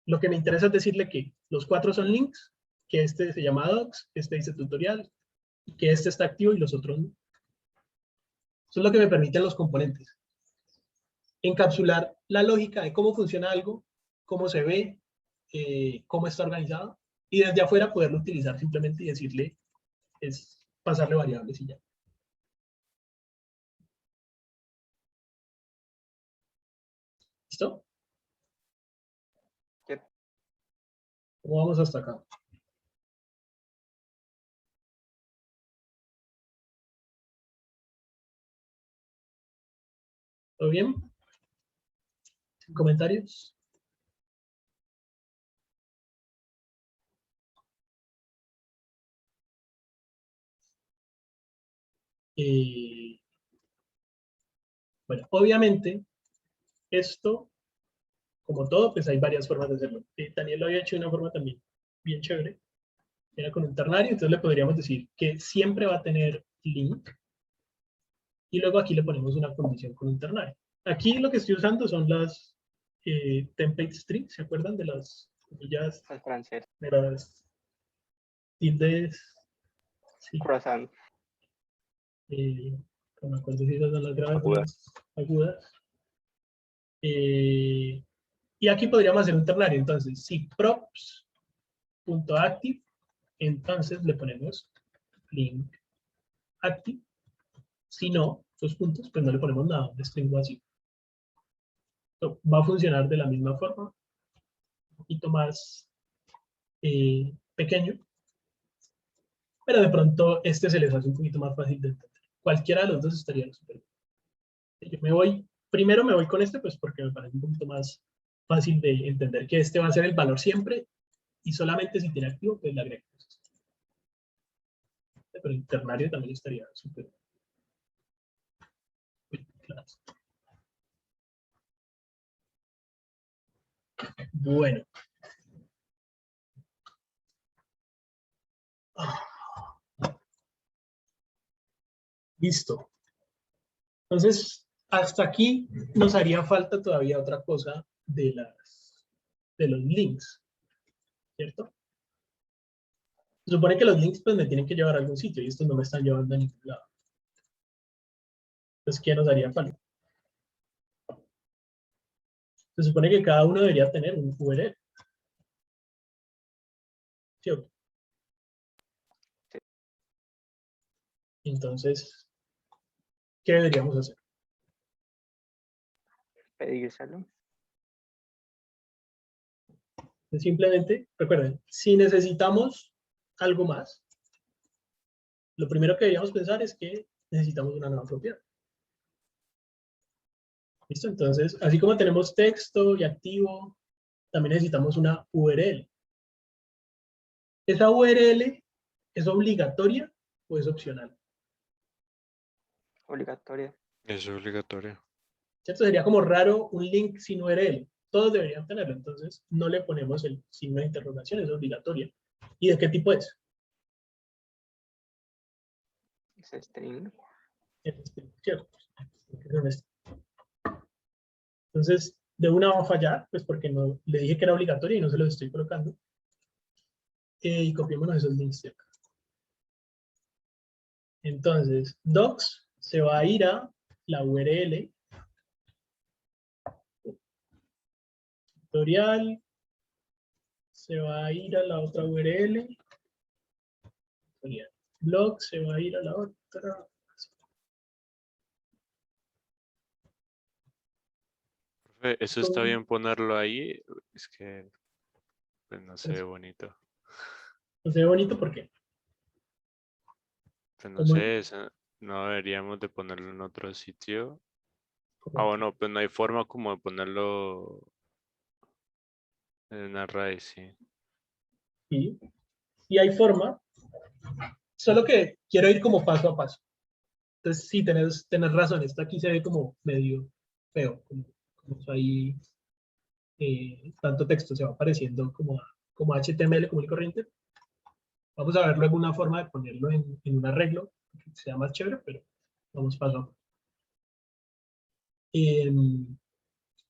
Lo que me interesa es decirle que los 4 son links, que este se llama docs, que este dice tutorial, y que este está activo y los otros no. Eso es lo que me permiten los componentes. Encapsular la lógica de cómo funciona algo, cómo se ve, cómo está organizado, y desde afuera poderlo utilizar simplemente y decirle, es pasarle variables y ya. ¿Listo? Yep. ¿Cómo vamos hasta acá? ¿Todo bien? ¿Sin comentarios? Bueno, obviamente, esto, como todo, pues hay varias formas de hacerlo. Daniel lo había hecho de una forma también bien chévere. Era con un ternario, entonces le podríamos decir que siempre va a tener link. Y luego aquí le ponemos una condición con un ternario. Aquí lo que estoy usando son las template strings, ¿se acuerdan de las comillas? Al francés. De las tildes Sí. croissant. No me acuerdo si esas son las Agudas. grabaciones agudas. Y aquí podríamos hacer un ternario. Entonces, si props.active, entonces le ponemos link active. Si no, esos puntos, pues no le ponemos nada, un string vacío. Va a funcionar de la misma forma, un poquito más pequeño, pero de pronto este se les hace un poquito más fácil de entender. Cualquiera de los dos estaría súper bien. Yo primero me voy con este, pues porque me parece un poquito más fácil de entender que este va a ser el valor siempre y solamente si tiene activo, pues le agrego. Pero el ternario también estaría súper claro. Bueno. Listo. Entonces, hasta aquí nos haría falta todavía otra cosa de los links, ¿cierto? Se supone que los links pues me tienen que llevar a algún sitio y estos no me están llevando a ningún lado. Entonces, ¿qué nos haría falta? Se supone que cada uno debería tener un URL. ¿Cierto? Sí. Entonces, ¿qué deberíamos hacer? Pedírselo. Simplemente, recuerden, si necesitamos algo más, lo primero que deberíamos pensar es que necesitamos una nueva propiedad. ¿Listo? Entonces, así como tenemos texto y activo, también necesitamos una URL. ¿Esa URL es obligatoria o es opcional? Obligatoria. Es obligatorio. ¿Cierto? Sería como raro un link sin URL. Todos deberían tenerlo, entonces no le ponemos el signo de interrogación, es obligatoria. ¿Y de qué tipo es? Es string. ¿Cierto? Entonces, de una va a fallar, pues porque no, le dije que era obligatoria y no se los estoy colocando. Y copiémonos esos links de acá. Entonces, docs se va a ir a la URL tutorial, se va a ir a la otra URL, blog se va a ir a la otra. Profe, eso está bien ponerlo ahí, es que pues, no se ve bonito. No se ve bonito, ¿por qué? Pues no sé, no deberíamos de ponerlo en otro sitio. Ah, bueno, pues no hay forma como de ponerlo en array, sí. Sí, y hay forma, solo que quiero ir como paso a paso. Entonces, sí, tenés razón, esto aquí se ve como medio feo, como ahí tanto texto se va apareciendo como HTML común y corriente. Vamos a ver luego una forma de ponerlo en un arreglo, que sea más chévere, pero vamos paso a paso.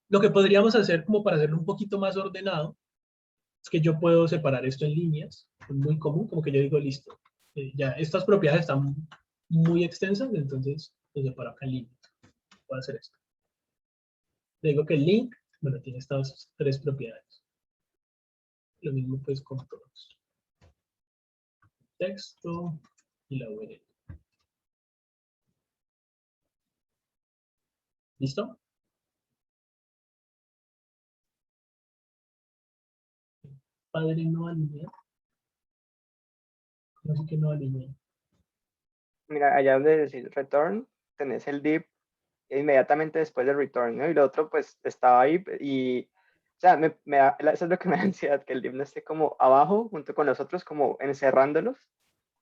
Lo que podríamos hacer como para hacerlo un poquito más ordenado, es que yo puedo separar esto en líneas, es muy común, como que yo digo, listo, ya estas propiedades están muy extensas, entonces lo separo acá en líneas. Puedo hacer esto. Le digo que el link, bueno, tiene estas tres propiedades. Lo mismo pues con todos. Texto y la URL. ¿Listo? Padre no alinea. ¿Cómo así que no alinea? Mira, allá donde decís return, tenés el div inmediatamente después del return, ¿no? Y lo otro pues estaba ahí y, o sea, eso es lo que me da ansiedad, que el div no esté como abajo junto con los otros, como encerrándolos,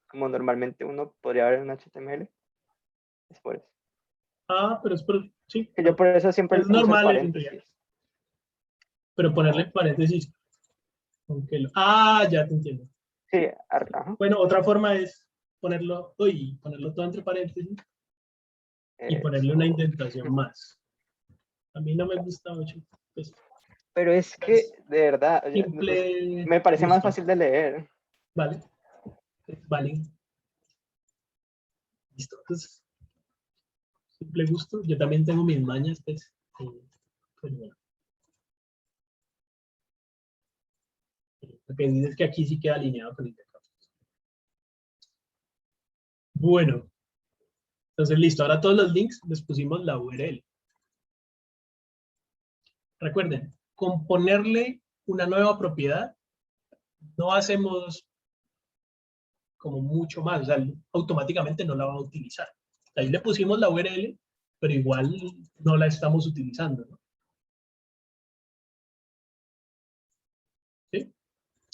como normalmente uno podría ver en HTML. Es por eso. Ah, pero es por, sí. Que yo por eso siempre Es uso el normal en paréntesis. realidad. Pero ponerle paréntesis. Ya te entiendo. Sí, ajá. Bueno, otra forma es ponerlo todo entre paréntesis y ponerle una indentación más. A mí no me gusta mucho. Pues, pero es que, de verdad, simple. me parece más visual. fácil de leer. Vale. Vale. Listo. Entonces, simple gusto. Yo también tengo mis mañas, pues. Pero bueno. Lo que dice es que aquí sí queda alineado con intercambio. Bueno. Entonces, listo. Ahora todos los links les pusimos la URL. Recuerden, con ponerle una nueva propiedad, no hacemos como mucho más. O sea, automáticamente no la va a utilizar. Ahí le pusimos la URL, pero igual no la estamos utilizando, ¿no? ¿Sí?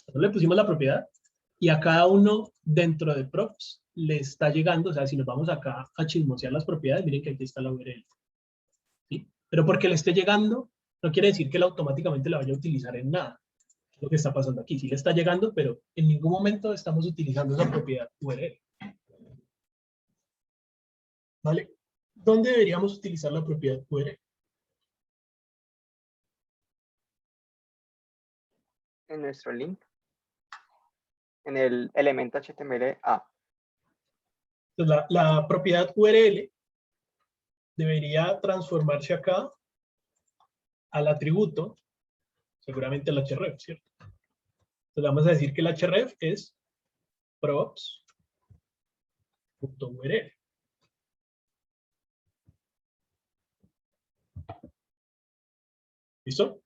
Entonces le pusimos la propiedad y a cada uno dentro de props le está llegando, o sea, si nos vamos acá a chismosear las propiedades, miren que aquí está la URL. ¿Sí? Pero porque le esté llegando, no quiere decir que él automáticamente la vaya a utilizar en nada. Es lo que está pasando aquí. Sí le está llegando, pero en ningún momento estamos utilizando esa propiedad URL. ¿Vale? ¿Dónde deberíamos utilizar la propiedad URL? En nuestro link, en el elemento HTML A. Entonces, la propiedad URL debería transformarse acá al atributo, seguramente el href, ¿cierto? Entonces vamos a decir que el href es props.url. ¿Listo?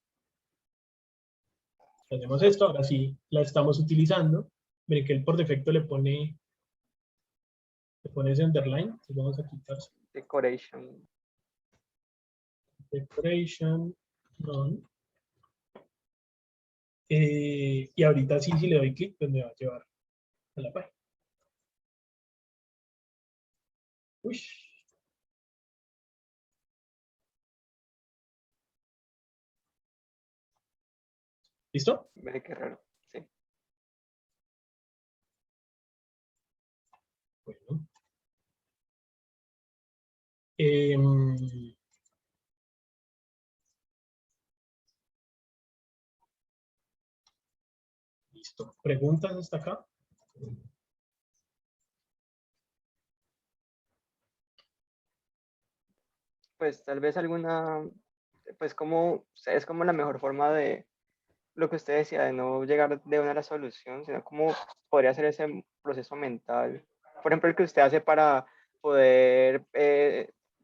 Tenemos esto, ahora sí la estamos utilizando. Miren que él por defecto le pone ese underline. Entonces vamos a quitar Decoration. decoration, none. Y ahorita sí, si le doy clic, pues me va a llevar a la página. Uy. ¿Listo? Ve qué raro. Sí. Bueno. Listo. ¿Preguntas hasta acá? Pues tal vez alguna, pues como, es como la mejor forma de lo que usted decía, de no llegar de una a la solución, sino cómo podría ser ese proceso mental. Por ejemplo, el que usted hace para poder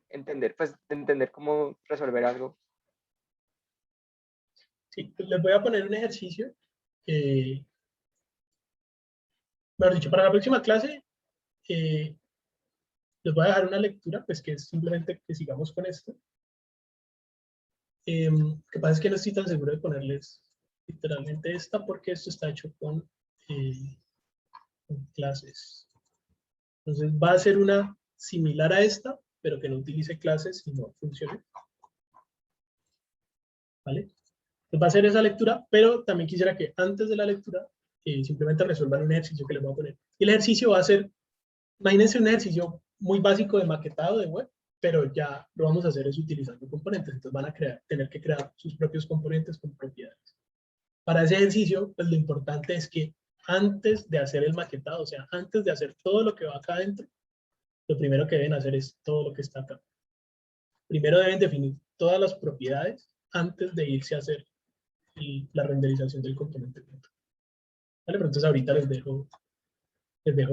entender, pues entender cómo resolver algo. Sí, pues les voy a poner un ejercicio. Mejor dicho, para la próxima clase les voy a dejar una lectura, pues que es simplemente que sigamos con esto. Lo que pasa es que no estoy tan seguro de ponerles literalmente esta porque esto está hecho con clases. Entonces va a ser una similar a esta, pero que no utilice clases y no funcione. ¿Vale? Entonces va a ser esa lectura, pero también quisiera que antes de la lectura simplemente resuelvan un ejercicio que les voy a poner. Y el ejercicio va a ser, imagínense un ejercicio muy básico de maquetado de web, pero ya lo vamos a hacer es utilizando componentes. Entonces van a tener que crear sus propios componentes con propiedades. Para ese ejercicio, pues lo importante es que antes de hacer el maquetado, o sea, antes de hacer todo lo que va acá adentro, lo primero que deben hacer es todo lo que está acá. Primero deben definir todas las propiedades antes de irse a hacer la renderización del componente. ¿Vale? Pero entonces ahorita les dejo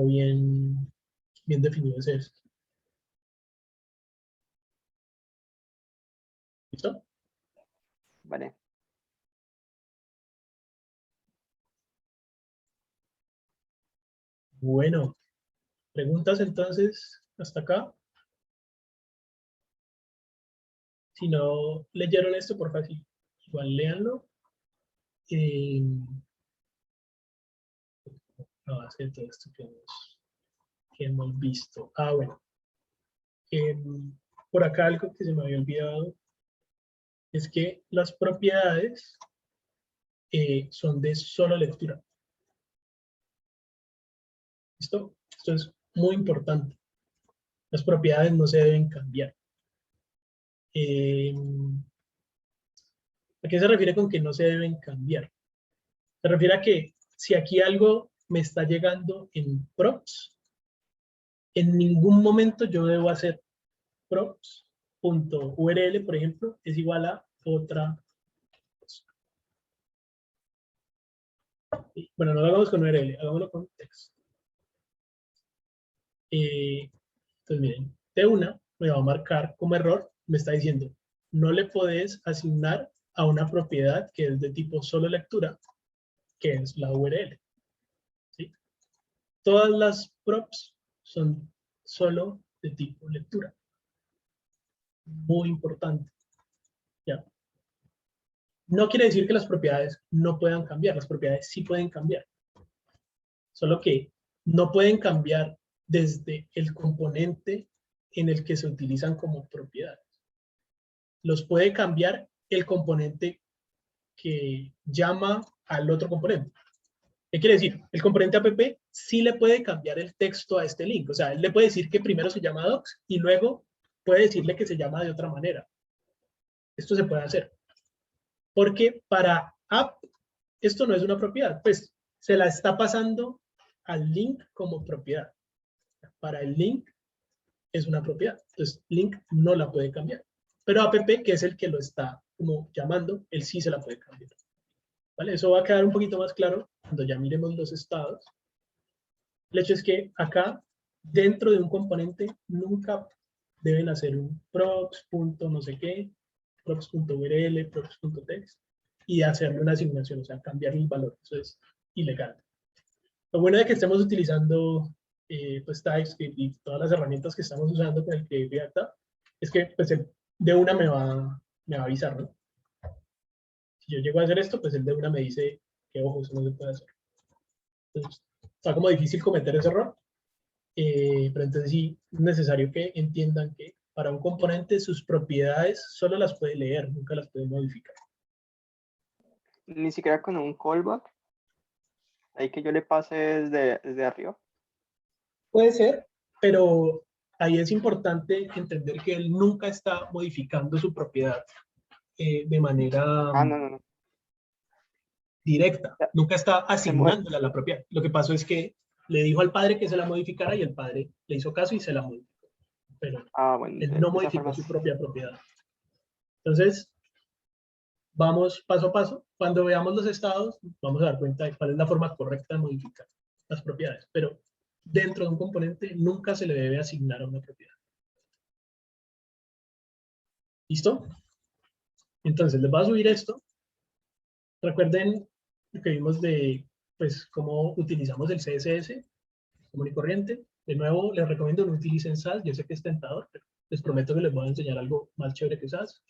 bien definido ese ejercicio. ¿Listo? Vale. Bueno, preguntas entonces hasta acá. Si no leyeron esto, por favor, igual léanlo. A base de todo esto que hemos visto. Bueno. Por acá algo que se me había olvidado es que las propiedades son de sola lectura. ¿Listo? Esto es muy importante. Las propiedades no se deben cambiar. ¿A qué se refiere con que no se deben cambiar? Se refiere a que si aquí algo me está llegando en props, en ningún momento yo debo hacer props.url, por ejemplo, es igual a otra cosa. Bueno, no lo hagamos con URL, hagámoslo con text. Entonces, miren, T1 me va a marcar como error, me está diciendo, no le podés asignar a una propiedad que es de tipo solo lectura, que es la URL. ¿Sí? Todas las props son solo de tipo lectura. Muy importante. ¿Ya? No quiere decir que las propiedades no puedan cambiar, las propiedades sí pueden cambiar. Solo que no pueden cambiar desde el componente en el que se utilizan como propiedades. Los puede cambiar el componente que llama al otro componente. ¿Qué quiere decir? El componente app sí le puede cambiar el texto a este link. O sea, él le puede decir que primero se llama docs y luego puede decirle que se llama de otra manera. Esto se puede hacer. Porque para app, esto no es una propiedad. Pues se la está pasando al link como propiedad. Para el link es una propiedad. Entonces, link no la puede cambiar. Pero app, que es el que lo está como llamando, él sí se la puede cambiar. ¿Vale? Eso va a quedar un poquito más claro cuando ya miremos los estados. El hecho es que acá, dentro de un componente, nunca deben hacer un props. No sé qué, props.url, props.text, y hacerle una asignación, o sea, cambiarle el valor. Eso es ilegal. Lo bueno de que estemos utilizando pues TypeScript y todas las herramientas que estamos usando con el Creative Data es que pues él de una me va a avisar, ¿no? Si yo llego a hacer esto, pues él de una me dice que, ojo, eso no se puede hacer. Entonces, está como difícil cometer ese error, pero entonces sí es necesario que entiendan que para un componente sus propiedades solo las puede leer, nunca las puede modificar. Ni siquiera con un callback. Ahí que yo le pase desde arriba. Puede ser, pero ahí es importante entender que él nunca está modificando su propiedad de manera No. directa, Ya, nunca está se mueve. asignándola a la propiedad. Lo que pasó es que le dijo al padre que se la modificara y el padre le hizo caso y se la modificó. Pero Bueno, él no de esa modificó forma. su propia propiedad. Entonces, vamos paso a paso. Cuando veamos los estados, vamos a dar cuenta de cuál es la forma correcta de modificar las propiedades. Pero dentro de un componente nunca se le debe asignar a una propiedad. ¿Listo? Entonces, les voy a subir esto. Recuerden lo que vimos de pues, cómo utilizamos el CSS común y corriente. De nuevo, les recomiendo no utilicen SAS. Yo sé que es tentador, pero les prometo que les voy a enseñar algo más chévere que SAS.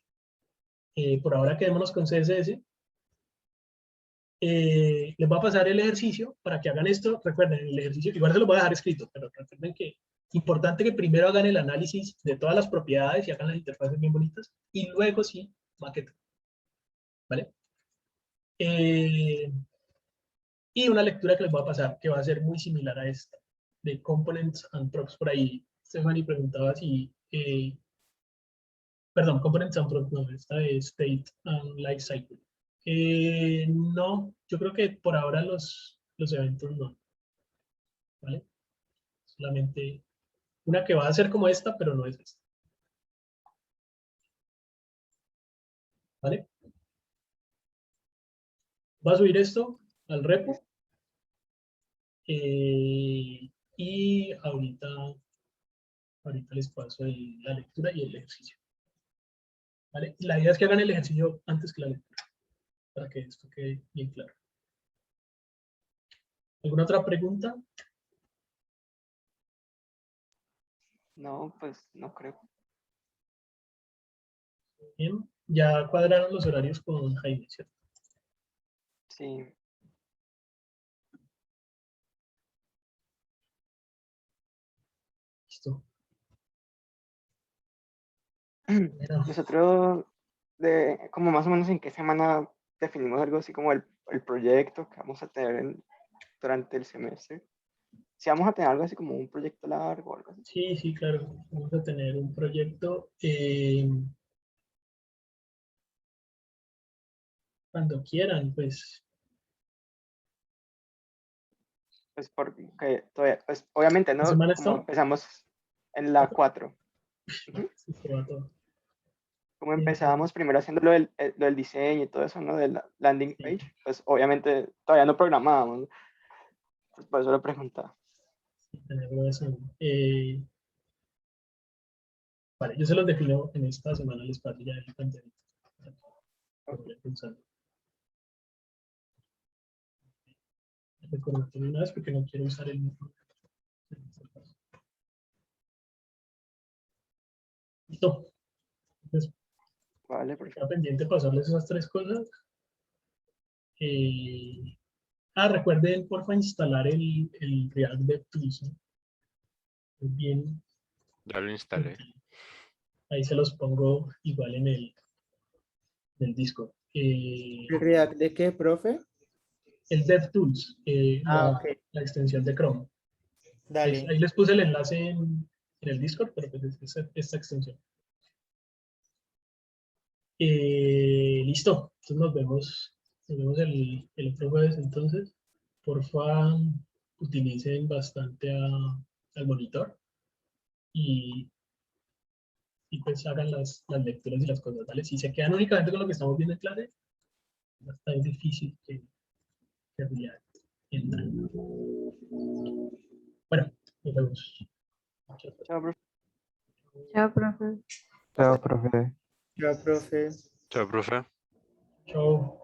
Por ahora quedémonos con CSS. Les voy a pasar el ejercicio para que hagan esto. Recuerden, el ejercicio, igual se lo voy a dejar escrito, pero recuerden que es importante que primero hagan el análisis de todas las propiedades y hagan las interfaces bien bonitas y luego sí maqueten. ¿Vale? Y una lectura que les voy a pasar que va a ser muy similar a esta, de Components and Props. Por ahí Stephanie preguntaba si, perdón, Components and Props, no, esta de State and Lifecycle. No, yo creo que por ahora los eventos no. ¿Vale? Solamente una que va a ser como esta, pero no es esta. ¿Vale? Va a subir esto al repo. Y ahorita les paso la lectura y el ejercicio. ¿Vale? La idea es que hagan el ejercicio antes que la lectura, para que esto quede bien claro. ¿Alguna otra pregunta? No, pues no creo. Bien, ya cuadraron los horarios con Jaime, ¿cierto? Sí. Listo. Bueno, Nosotros, como más o menos en qué semana definimos algo así como el proyecto que vamos a tener durante el semestre. Si vamos a tener algo así como un proyecto largo o algo así. sí, claro. Vamos a tener un proyecto. Cuando quieran, pues. Pues porque todavía, pues obviamente, ¿Qué ¿no? semana Como estamos? empezamos en la 4. Sí, se va todo. Como empezábamos primero haciendo lo del diseño y todo eso, ¿no? De la landing Sí. page, pues obviamente todavía no programábamos, ¿no? Pues por eso lo preguntaba. Tenerlo eso. Vale, yo se los defino en esta semana, les paso ya el planteamiento. Lo voy pensando. Recuerdo una vez porque no quiero usar el mismo. Listo. Entonces, Vale, perfecto. está pendiente pasarles esas 3 cosas. Recuerden, porfa, instalar el React DevTools, ¿no? Bien, Ya lo instalé. ahí se los pongo igual en el Discord. ¿El React de qué, profe? El DevTools, Ok, la extensión de Chrome. dale. Ahí les puse el enlace en el Discord, pero pues es esta extensión. Listo, entonces nos vemos el otro jueves entonces. Porfa, utilicen bastante al monitor y pues hagan las lecturas y las cosas, ¿vale? Si se quedan únicamente con lo que estamos viendo en clase, es difícil que React entre. Bueno, nos vemos. Muchas gracias. Chao, profe. Chao, profe. Chao, profe. Chao, profe. Chao, profe. Chao.